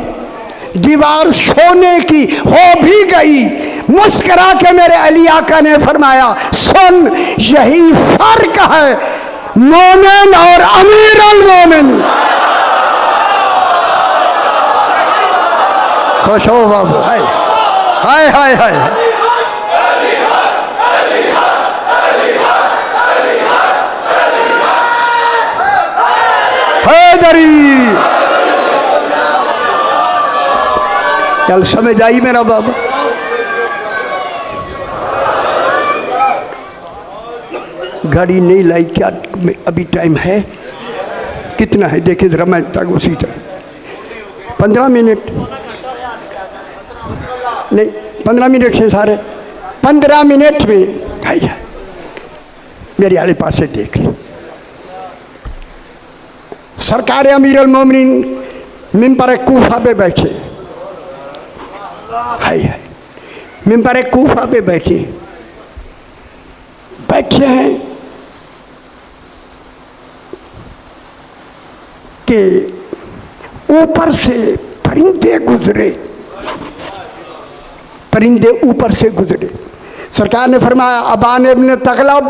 दीवार सोने की हो भी गई। मुस्करा के मेरे अली आका ने फरमाया, सुन यही फर्क है मोमिन और अमीरुल मोमिनीन। खुश हो बाबू, हाय हाय हाय हाय। हैदरी, चल समझ आई मेरा बाबा। गाड़ी नहीं लाई क्या? अभी टाइम है कितना है देखें जरा, मैं तक उसी तरह 15 मिनट नहीं, 15 मिनट से सारे 15 मिनट में भाई है मेरे आले पास से देख लो। सरकार अमीरुल मोमिनीन मिंबर कूफा पे बैठे, हाय हाय, मिंबर कूफा पे बैठे हैं कि ऊपर से परिंदे गुजरे, परिंदे ऊपर से गुजरे। सरकार ने फरमाया, अबान इब्न तगलब,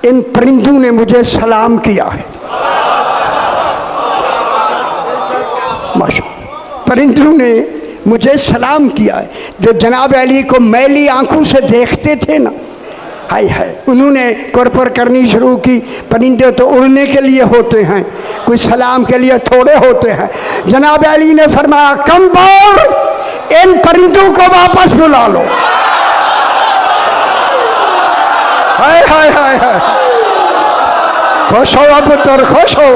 इन परिंदों ने मुझे सलाम किया है। माशाअल्लाह, परिंदों ने मुझे सलाम किया है। जो जनाब अली को मैली आंखों से देखते थे ना, हाय हाय, उन्होंने कुरपर करनी शुरू की। परिंदे तो उड़ने के लिए होते हैं, कोई सलाम के लिए थोड़े होते हैं। जनाब अली ने फरमाया, कम बोल, इन परिंदों को वापस बुला लो। हाय हाय हाय हाय, खुश हो पुत्र, खुश हो।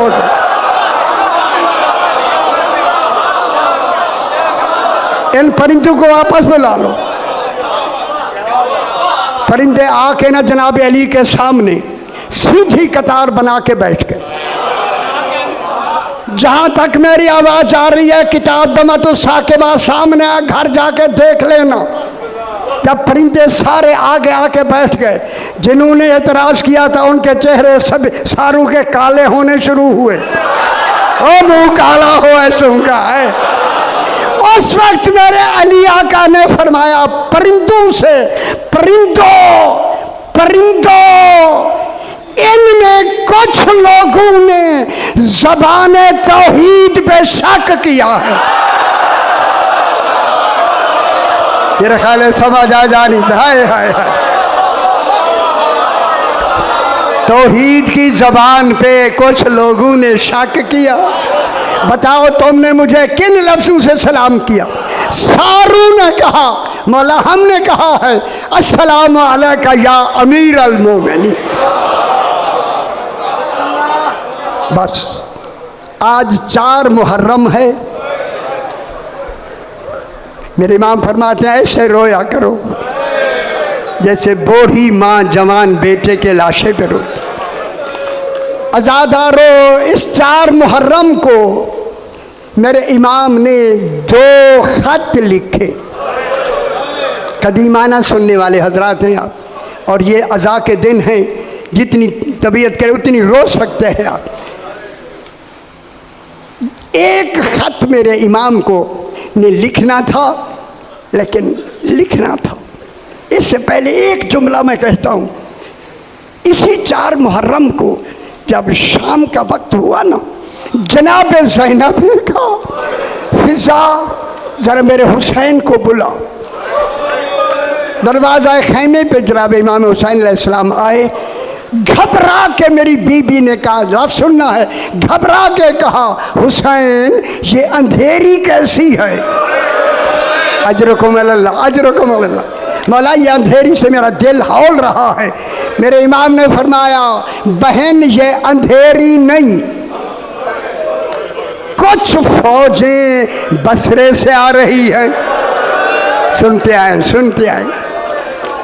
इन परिंदों को वापस बुला लो। परिंदे आके ना जनाब अली के सामने सीधी कतार बना के बैठ गए। जहां तक मेरी आवाज आ रही है, किताब दमत साकिबा सामने है, घर जाके देख लेना। जब परिंदे सारे आगे आके बैठ गए, जिन्होंने एतराज किया था उनके चेहरे सब सारों के काले होने शुरू हुए। ओ मुंह काला हो ऐसे का है। उस वक्त मेरे अली आका ने फरमाया, परिंदों से, परिंदों परिंदों, इनमें कुछ लोगों ने ज़बाने तौहीद पे शक किया है। मेरा ख्याल है समझ आ जानी। हाय हाय हाय, तौहीद की ज़बान पे कुछ लोगों ने शक किया। बताओ तुमने मुझे किन लफ्ज़ों से सलाम किया? सारू ने कहा, मौला हमने कहा है अस्सलामु अलैका या अमीर अल मोमिनीन। बस आज 4 मुहर्रम है। मेरे इमाम फरमाते हैं ऐसे रोया करो जैसे बूढ़ी माँ जवान बेटे के लाशे पे रो। अज़ादारो, इस 4 मुहर्रम को मेरे इमाम ने 2 खत लिखे। कदीमाना सुनने वाले हजरात हैं आप, और ये अज़ा के दिन हैं, जितनी तबीयत करे उतनी रो सकते हैं आप। एक खत मेरे इमाम को ने लिखना था, लेकिन लिखना था। इससे पहले एक जुमला मैं कहता हूँ। इसी 4 मुहर्रम को जब शाम का वक्त हुआ ना, जनाब ज़ैनब ने कहा, फिजा ज़रा मेरे हुसैन को बुला। दरवाज़ा खैमे पे जनाब इमाम हुसैन अलैहिस्सलाम आए। घबरा के मेरी बीबी ने कहा, जब सुनना है, घबरा के कहा, हुसैन ये अंधेरी कैसी है? अजरुकुम अल्लाह, अजरुकुम अल्लाह। मौला ये अंधेरी से मेरा दिल हौल रहा है। मेरे इमाम ने फरमाया, बहन ये अंधेरी नहीं, कुछ फौजें बसरे से आ रही है। सुनते आए, सुनते आए।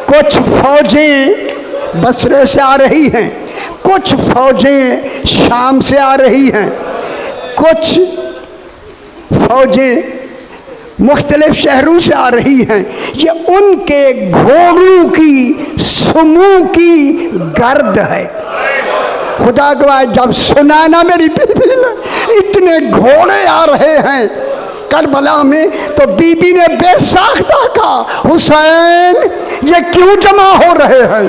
कुछ फौजें बसरे से आ रही हैं, कुछ फौजें शाम से आ रही हैं, कुछ फौजें मुख्तलिफ शहरों से आ रही हैं। ये उनके घोड़ों की समूह की गर्द है। खुदा गवाह, जब सुना ना मेरी बीबी ने इतने घोड़े आ रहे हैं करबला में, तो बीबी ने बेसाख्ता कहा, हुसैन ये क्यों जमा हो रहे हैं?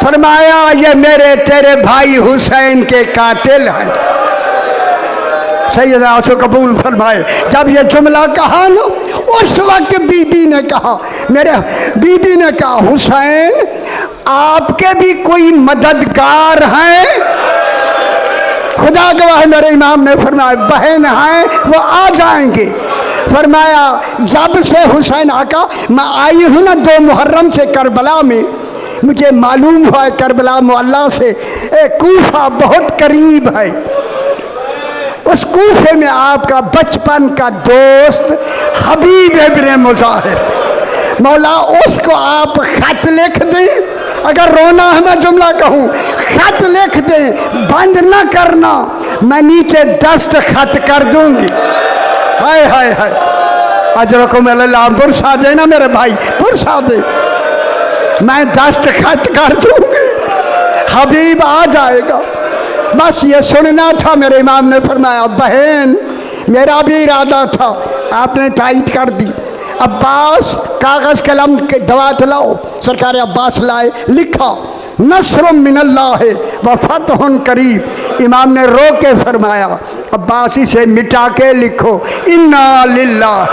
फरमाया, ये मेरे तेरे भाई हुसैन के कातिल हैं। सैयद आसो कबूल फरमाए। जब ये जुमला कहा ना, उस वक्त बीबी ने कहा, मेरे बीबी ने कहा, हुसैन आपके भी कोई मददगार हैं? खुदा गवाह मेरे इमाम ने फरमाया, बहन हैं वो आ जाएंगे। फरमाया, जब से हुसैन आका मैं आई हूँ ना 2 मुहर्रम से करबला में, मुझे मालूम हुआ है करबला मोहल्ला से कूफा बहुत करीब है। उस कूफे में आपका बचपन का दोस्त हबीब इब्न मुज़ाहिर, मौला उसको आप खत लिख दें। अगर रोना है मैं जुमला कहूँ, खत लिख दें, बंद ना करना, मैं नीचे दस्तखत कर दूंगी। हाय हाय हाय, अजरकुम अल्लाह, पुरसा देना मेरे भाई, पुरसा दे, मैं दस्तखत कर दूंगी, हबीब आ जाएगा। बस ये सुनना था। मेरे इमाम ने फरमाया, बहन मेरा भी इरादा था, आपने टाइट कर दी। अब्बास कागज़ कलम के दवात लाओ। सरकार अब्बास लाए, लिखा नस्रुम मिनल्लाह व फतहुन करीब। इमाम ने रो के फरमाया, अब्बास इसे मिटा के लिखो, इन्ना लिल्लाह,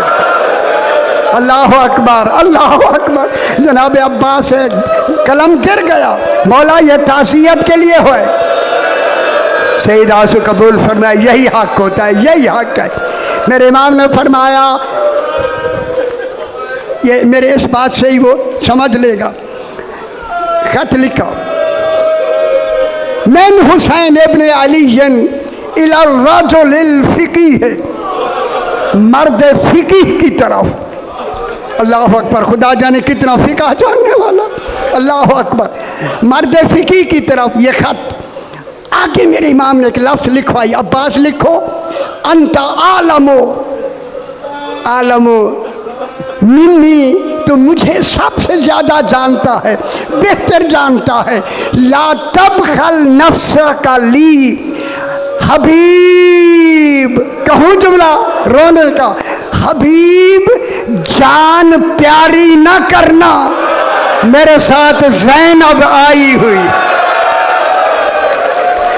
अल्लाह अकबर, अल्लाह अकबर। जनाब अब्बास से कलम गिर गया। मौला ये ताज़ियत के लिए है। सैयद आसू कबूल फरमाया, यही हक होता है, यही हक है। मेरे इमाम ने फरमाया, ये मेरे इस बात से ही वो समझ लेगा। खत लिखा, मैन हुसैन इब्न अलीयन इला रजुलिल फ़िक़ीह, मर्द फ़िक़ीह की तरफ। अल्लाह अकबर, खुदा जाने कितना फ़िक़ह जानने वाला, अल्लाह अकबर। मर्द फ़िक़ीह की तरफ ये खत। आगे मेरे इमाम ने एक लफ्ज़ लिखवाई, अब्बास लिखो, अंता आलमो, आलमो मिन्नी, तो मुझे सबसे ज़्यादा जानता है, बेहतर जानता है। ला तबखल नफ्सका ली हबीब, कहूँ जुमला रोने का, हबीब जान प्यारी न करना, मेरे साथ ज़ैनब आई हुई।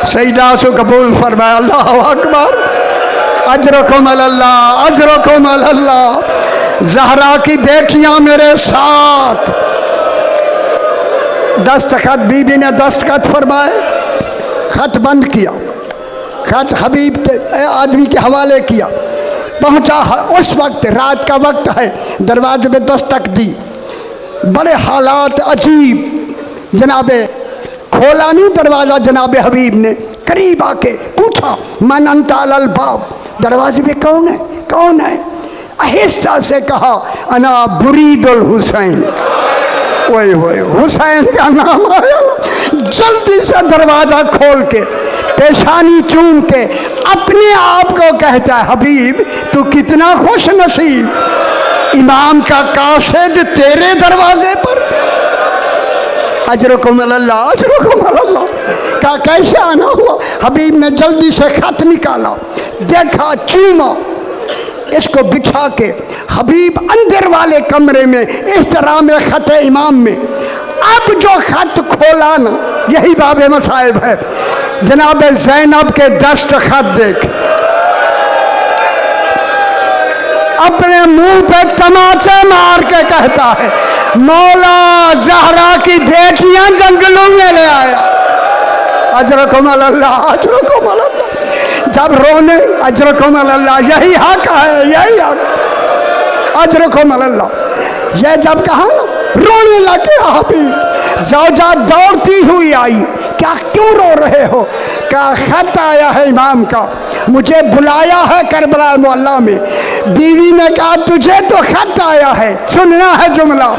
सईदा सो कबूल फरमाए। अल्लाह अकबर। अजरकुम अल्लाह, अजरकुम अल्लाह। ज़हरा की बेटियां मेरे साथ। दस्तखत बीबी ने दस्तखत फरमाए, खत बंद किया, खत हबीब के आदमी के हवाले किया। पहुंचा उस वक्त, रात का वक्त है, दरवाजे पे दस्तक दी। बड़े हालात अजीब। जनाबे खोला नहीं दरवाज़ा, जनाबे हबीब ने करीब आके पूछा, मन अंता अलल बाब, दरवाजे पे कौन है, कौन है? आहिस्ता से कहा, अना बुरीदुल हुसैन। ओए होए, हुसैन का नाम आया। जल्दी से दरवाज़ा खोल के पेशानी चूम के अपने आप को कहता है, हबीब तू कितना खुश नसीब, इमाम का कासिद तेरे दरवाजे पर। अजरकुम अल्लाह, अजरकुम अल्लाह। कहा कैसे आना हुआ? हबीब ने जल्दी से खत निकाला, देखा, चूमा, इसको बिठा के हबीब अंदर वाले कमरे में एहतराम खत इमाम में। अब जो खत खोला ना, यही बाब मसाइब है। जनाब ज़ैनब के दस्तखत देख, अपने मुंह पे तमाचे मार के कहता है, मौला ज़हरा की बेटियां जंगलों में ले आया। अजरकुम अल्लाह, अजरकुम अल्लाह। जब रोने, अजरकुम अल्लाह, यही हक है, यही हक। अजरकुम अल्लाह। यह जब कहा ना, रोने लगे हबीब। ज़ौजा दौड़ती हुई आई, क्या क्यों रो रहे हो? क्या खत आया है इमाम का, मुझे बुलाया है करबला मोहल्ला में। बीवी ने कहा तुझे तो खत आया है, सुनना है जुमला।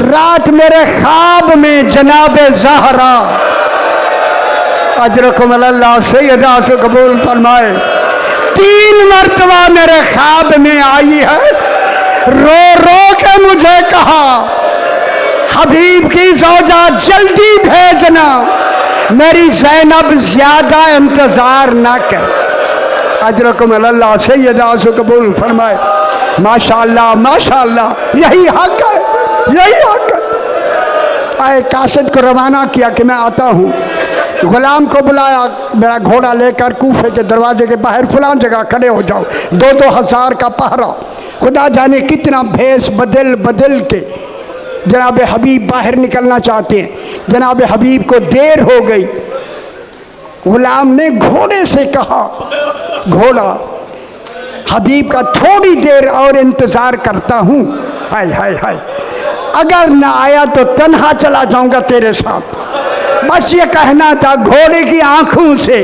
रात मेरे ख्वाब में जनाबे ज़हरा, अजरकुम अल्लाह, सैयदा से कबूल फरमाए, 3 मरतबा मेरे ख्वाब में आई है। रो रो के मुझे कहा, हबीब की ज़ौजा जल्दी भेजना, मेरी ज़ैनब ज़्यादा इंतज़ार ना कर। अजरकुम अल्लाह, सैयदा से कबूल फरमाए। माशाअल्लाह, माशाअल्लाह, यही हक है, यही हक है। आए कासिद को रवाना किया कि मैं आता हूँ। गुलाम को बुलाया, मेरा घोड़ा लेकर कूफे के दरवाजे के बाहर फलां जगह खड़े हो जाओ। 2-2 हज़ार का पहरा। खुदा जाने कितना भेष बदल बदल के जनाब हबीब बाहर निकलना चाहते हैं। जनाब हबीब को देर हो गई। गुलाम ने घोड़े से कहा, घोड़ा हबीब का थोड़ी देर और इंतज़ार करता हूँ। हाय हाय हाय, अगर ना आया तो तन्हा चला जाऊँगा तेरे साथ। बस ये कहना था। घोड़े की आंखों से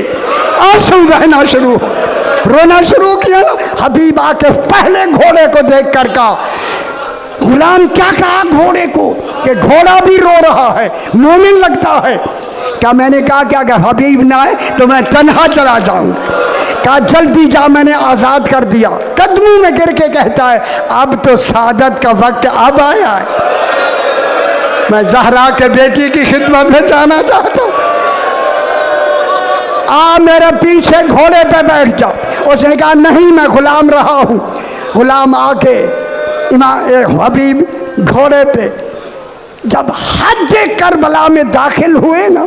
आंसू बहना शुरू हो, रोना शुरू किया। हबीब आके पहले घोड़े को देख कर कहा, गुलाम क्या कहा घोड़े को कि घोड़ा भी रो रहा है, मोमिन लगता है। क्या मैंने कहा कि अगर हबीब ना आए तो मैं तन्हा चला जाऊंगा। कहा जल्दी जा, मैंने आज़ाद कर दिया। कदमों में गिर के कहता है, अब तो सादत का वक्त अब आया है, मैं ज़हरा के बेटी की खिदमत में जाना चाहता हूँ। आ मेरे पीछे घोड़े पे बैठ जाओ। उसने कहा नहीं, मैं गुलाम रहा हूँ। गुलाम आके इमाम हबीब घोड़े पे जब हद करबला में दाखिल हुए ना,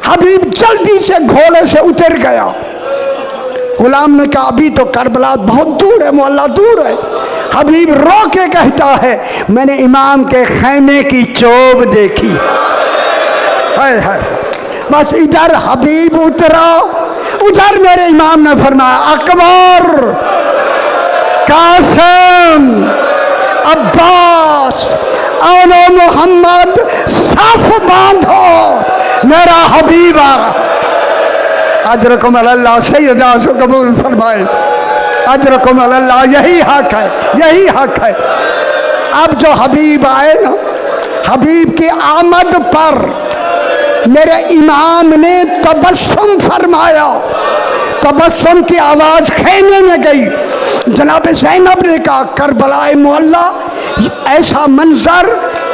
हबीब जल्दी से घोड़े से उतर गया। गुलाम ने कहा अभी तो करबला बहुत दूर है, मोहल्ला दूर है। हबीब रो के कहता है, मैंने इमाम के खैमे की चोब देखी। हाय हाय, बस इधर हबीब उतरा, उधर मेरे इमाम ने फरमाया, अकबर, कासिम, अब्बास और मोहम्मद, साफ बांधो, मेरा हबीब आ रहा। अजरकुम अल्लाह, सैयदा से कबूल फरमाए। अजरकुम अल्लाह, यही हक है, यही हक है। अब जो हबीब आए ना, हबीब की आमद पर मेरे इमाम ने तबस्सुम फरमाया। तबस्सुम की आवाज़ खेमे में गई। जनाब ज़ैनब ने कहा, करबलाए मोहल्ला, ऐसा मंजर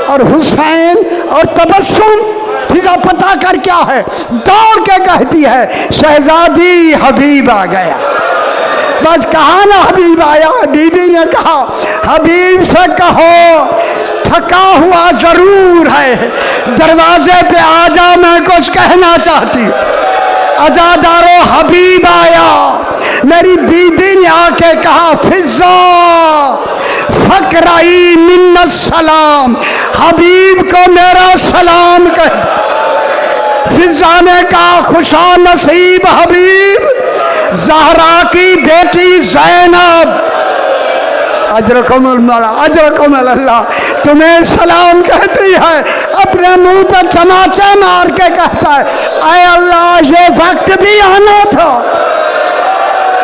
और हुसैन और तबस्सुम, फिजा पता कर क्या है। दौड़ के कहती है, शहजादी हबीब आ गया। बस कहा ना हबीब आया। बीबी ने कहा, हबीब से कहो थका हुआ जरूर है, दरवाजे पे आ जा, मैं कुछ कहना चाहती हूँ। अजादारो हबीब आया, मेरी बीबी ने आके कहा फिजा फकराई मिन्नत सलाम, हबीब को मेरा सलाम कह। फिजा ने कहा खुशा नसीब हबीब, ज़हरा की बेटी ज़ैनब, अजरकुम अल्लाह, तुम्हें सलाम कहती है, अपने मुंह पर तमाचा मार के कहता है, अय अल्लाह ये वक्त भी आना था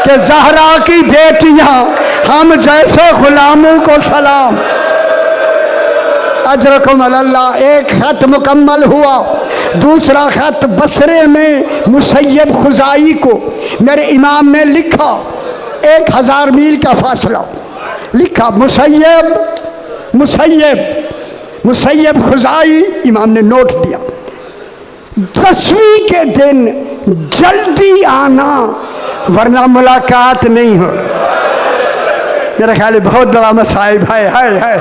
कि ज़हरा की बेटियां हम जैसे गुलामों को सलाम। अजरकुम अल्लाह। एक खत मुकम्मल हुआ, दूसरा खत बसरे में मुसैयब खुजाई को मेरे इमाम ने लिखा, 1000 मील का फासला लिखा, मुसैयब खुजाई, इमाम ने नोट दिया, 10वीं के दिन जल्दी आना वरना मुलाकात नहीं हो। मेरा ख्याल है बहुत बड़ा मसाइब है।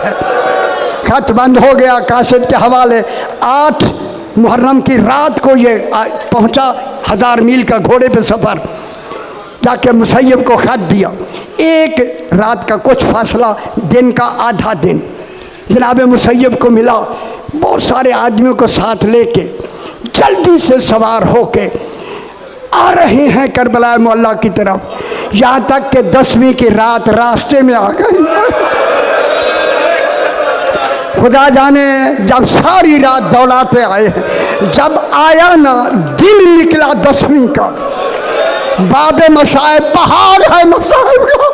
खत बंद हो गया काशिद के हवाले। 8 मुहर्रम की रात को ये पहुंचा, 1000 मील का घोड़े पे सफ़र, जाके मुसैयब को खत दिया। एक रात का कुछ फासला, दिन का आधा दिन जनाब मुसैयब को मिला। बहुत सारे आदमियों को साथ लेके जल्दी से सवार होके आ रहे हैं करबला मोहल्ला की तरफ, यहाँ तक कि 10वीं की रात रास्ते में आ गई। खुदा जाने जब सारी रात दौड़ाते आए हैं, जब आया ना दिन निकला 10वीं का, बाबे मसाइब, पहाड़ है मसाइब का,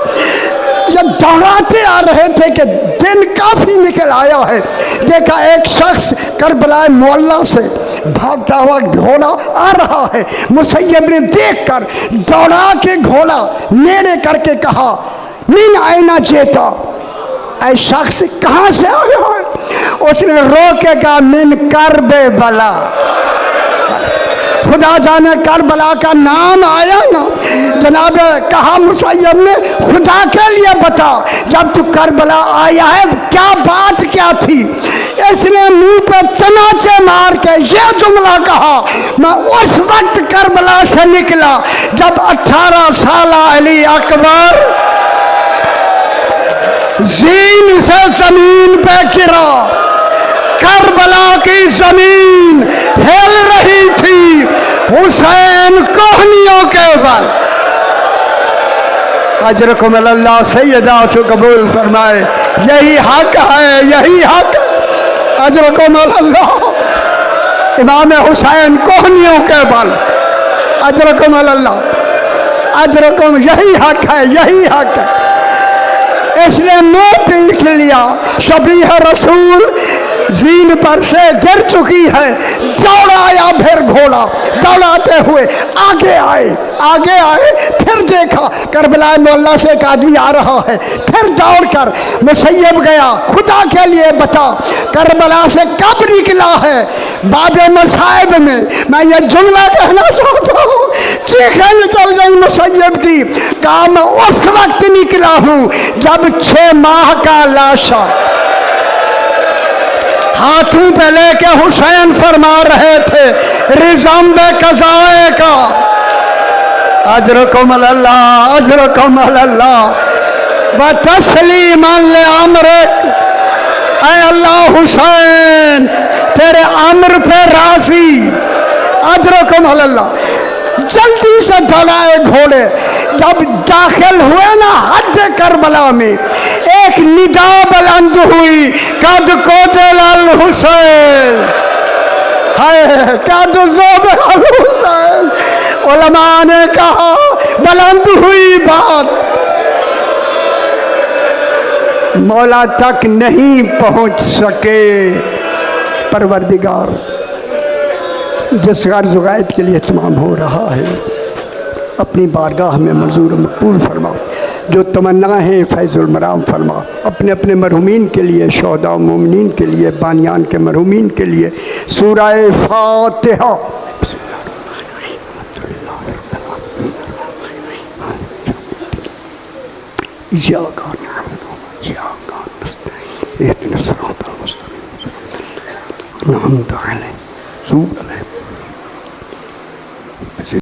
जब दौड़ाते आ रहे थे कि दिन काफ़ी निकल आया है, देखा एक शख्स करबला मोहल्ला से भागता हुआ घोड़ा आ रहा है। मुसैयब ने देखकर दौड़ा के घोड़ा नेड़े करके कहा, मिन आइना जेता, ऐ शख्स कहाँ से आया है? उसने रोके कहा, मिन करबे बला। खुदा जाने करबला का नाम आया ना, जनाब कहा मुसैयब ने, खुदा के लिए बता, जब तू करबला आया है क्या बात क्या थी? इसने मुंह पे तमाचे मार के ये जुमला कहा, मैं उस वक्त करबला से निकला जब 18 साल अली अकबर जीन से जमीन पे गिरा, करबला की जमीन हिल रही थी हुसैन कोहनियों के बल। अजरकुम अल्लाह, सैयदा से कबूल फरमाए, यही हक है, यही हक। अजरकुम अल्लाह, इमाम हुसैन कोहनियों के बल। अजरकुम अल्लाह, अजरकुम, यही हक है, यही हक है। इसने मुंह पीट लिया, शबीह रसूल जीन पर से गिर चुकी है। दौड़ाया फिर घोड़ा, दौड़ाते हुए आगे आए, फिर देखा करबला मोहल्ला से एक आदमी आ रहा है। फिर दौड़कर मुसैयब गया, खुदा के लिए बता, करबला से कब निकला है? बाबे मसाइब में मैं ये जुमला कहना चाहता हूँ, चीखें निकल गई मुसैयब की। कहा मैं उस वक्त निकला हूँ जब 6 माह का लाशा हाथों पे लेके हुसैन फरमा रहे थे, रिज़म बे कज़ाए का। अजरकुम अल्लाह, अजरकुम अल्लाह, व तस्लीमन ले अमरक, ऐ अल्लाह हुसैन तेरे अम्र पे राजी। अजरकुम अल्लाह। जल्दी से दौड़ाए घोड़े, जब दाखिल हुए ना हद करबला में, एक निदा बुलंद हुई, कद कोतल हुसैन, हाय कद ज़ोबल हुसैन। उलमा ने कहा, बुलंद हुई बात, मौला तक नहीं पहुंच सके। परवरदिगार जिस गर्ज़ गायब के लिए तमाम हो रहा है, अपनी बारगाह में मंजूर मकबूल फरमा। जो तमन्ना है फैज़ुल मराम फरमा। अपने अपने मरहुमीन के लिए, शोहदा मोमिनीन के लिए, बानियान के मरहुमीन के लिए सूरह फातिहा।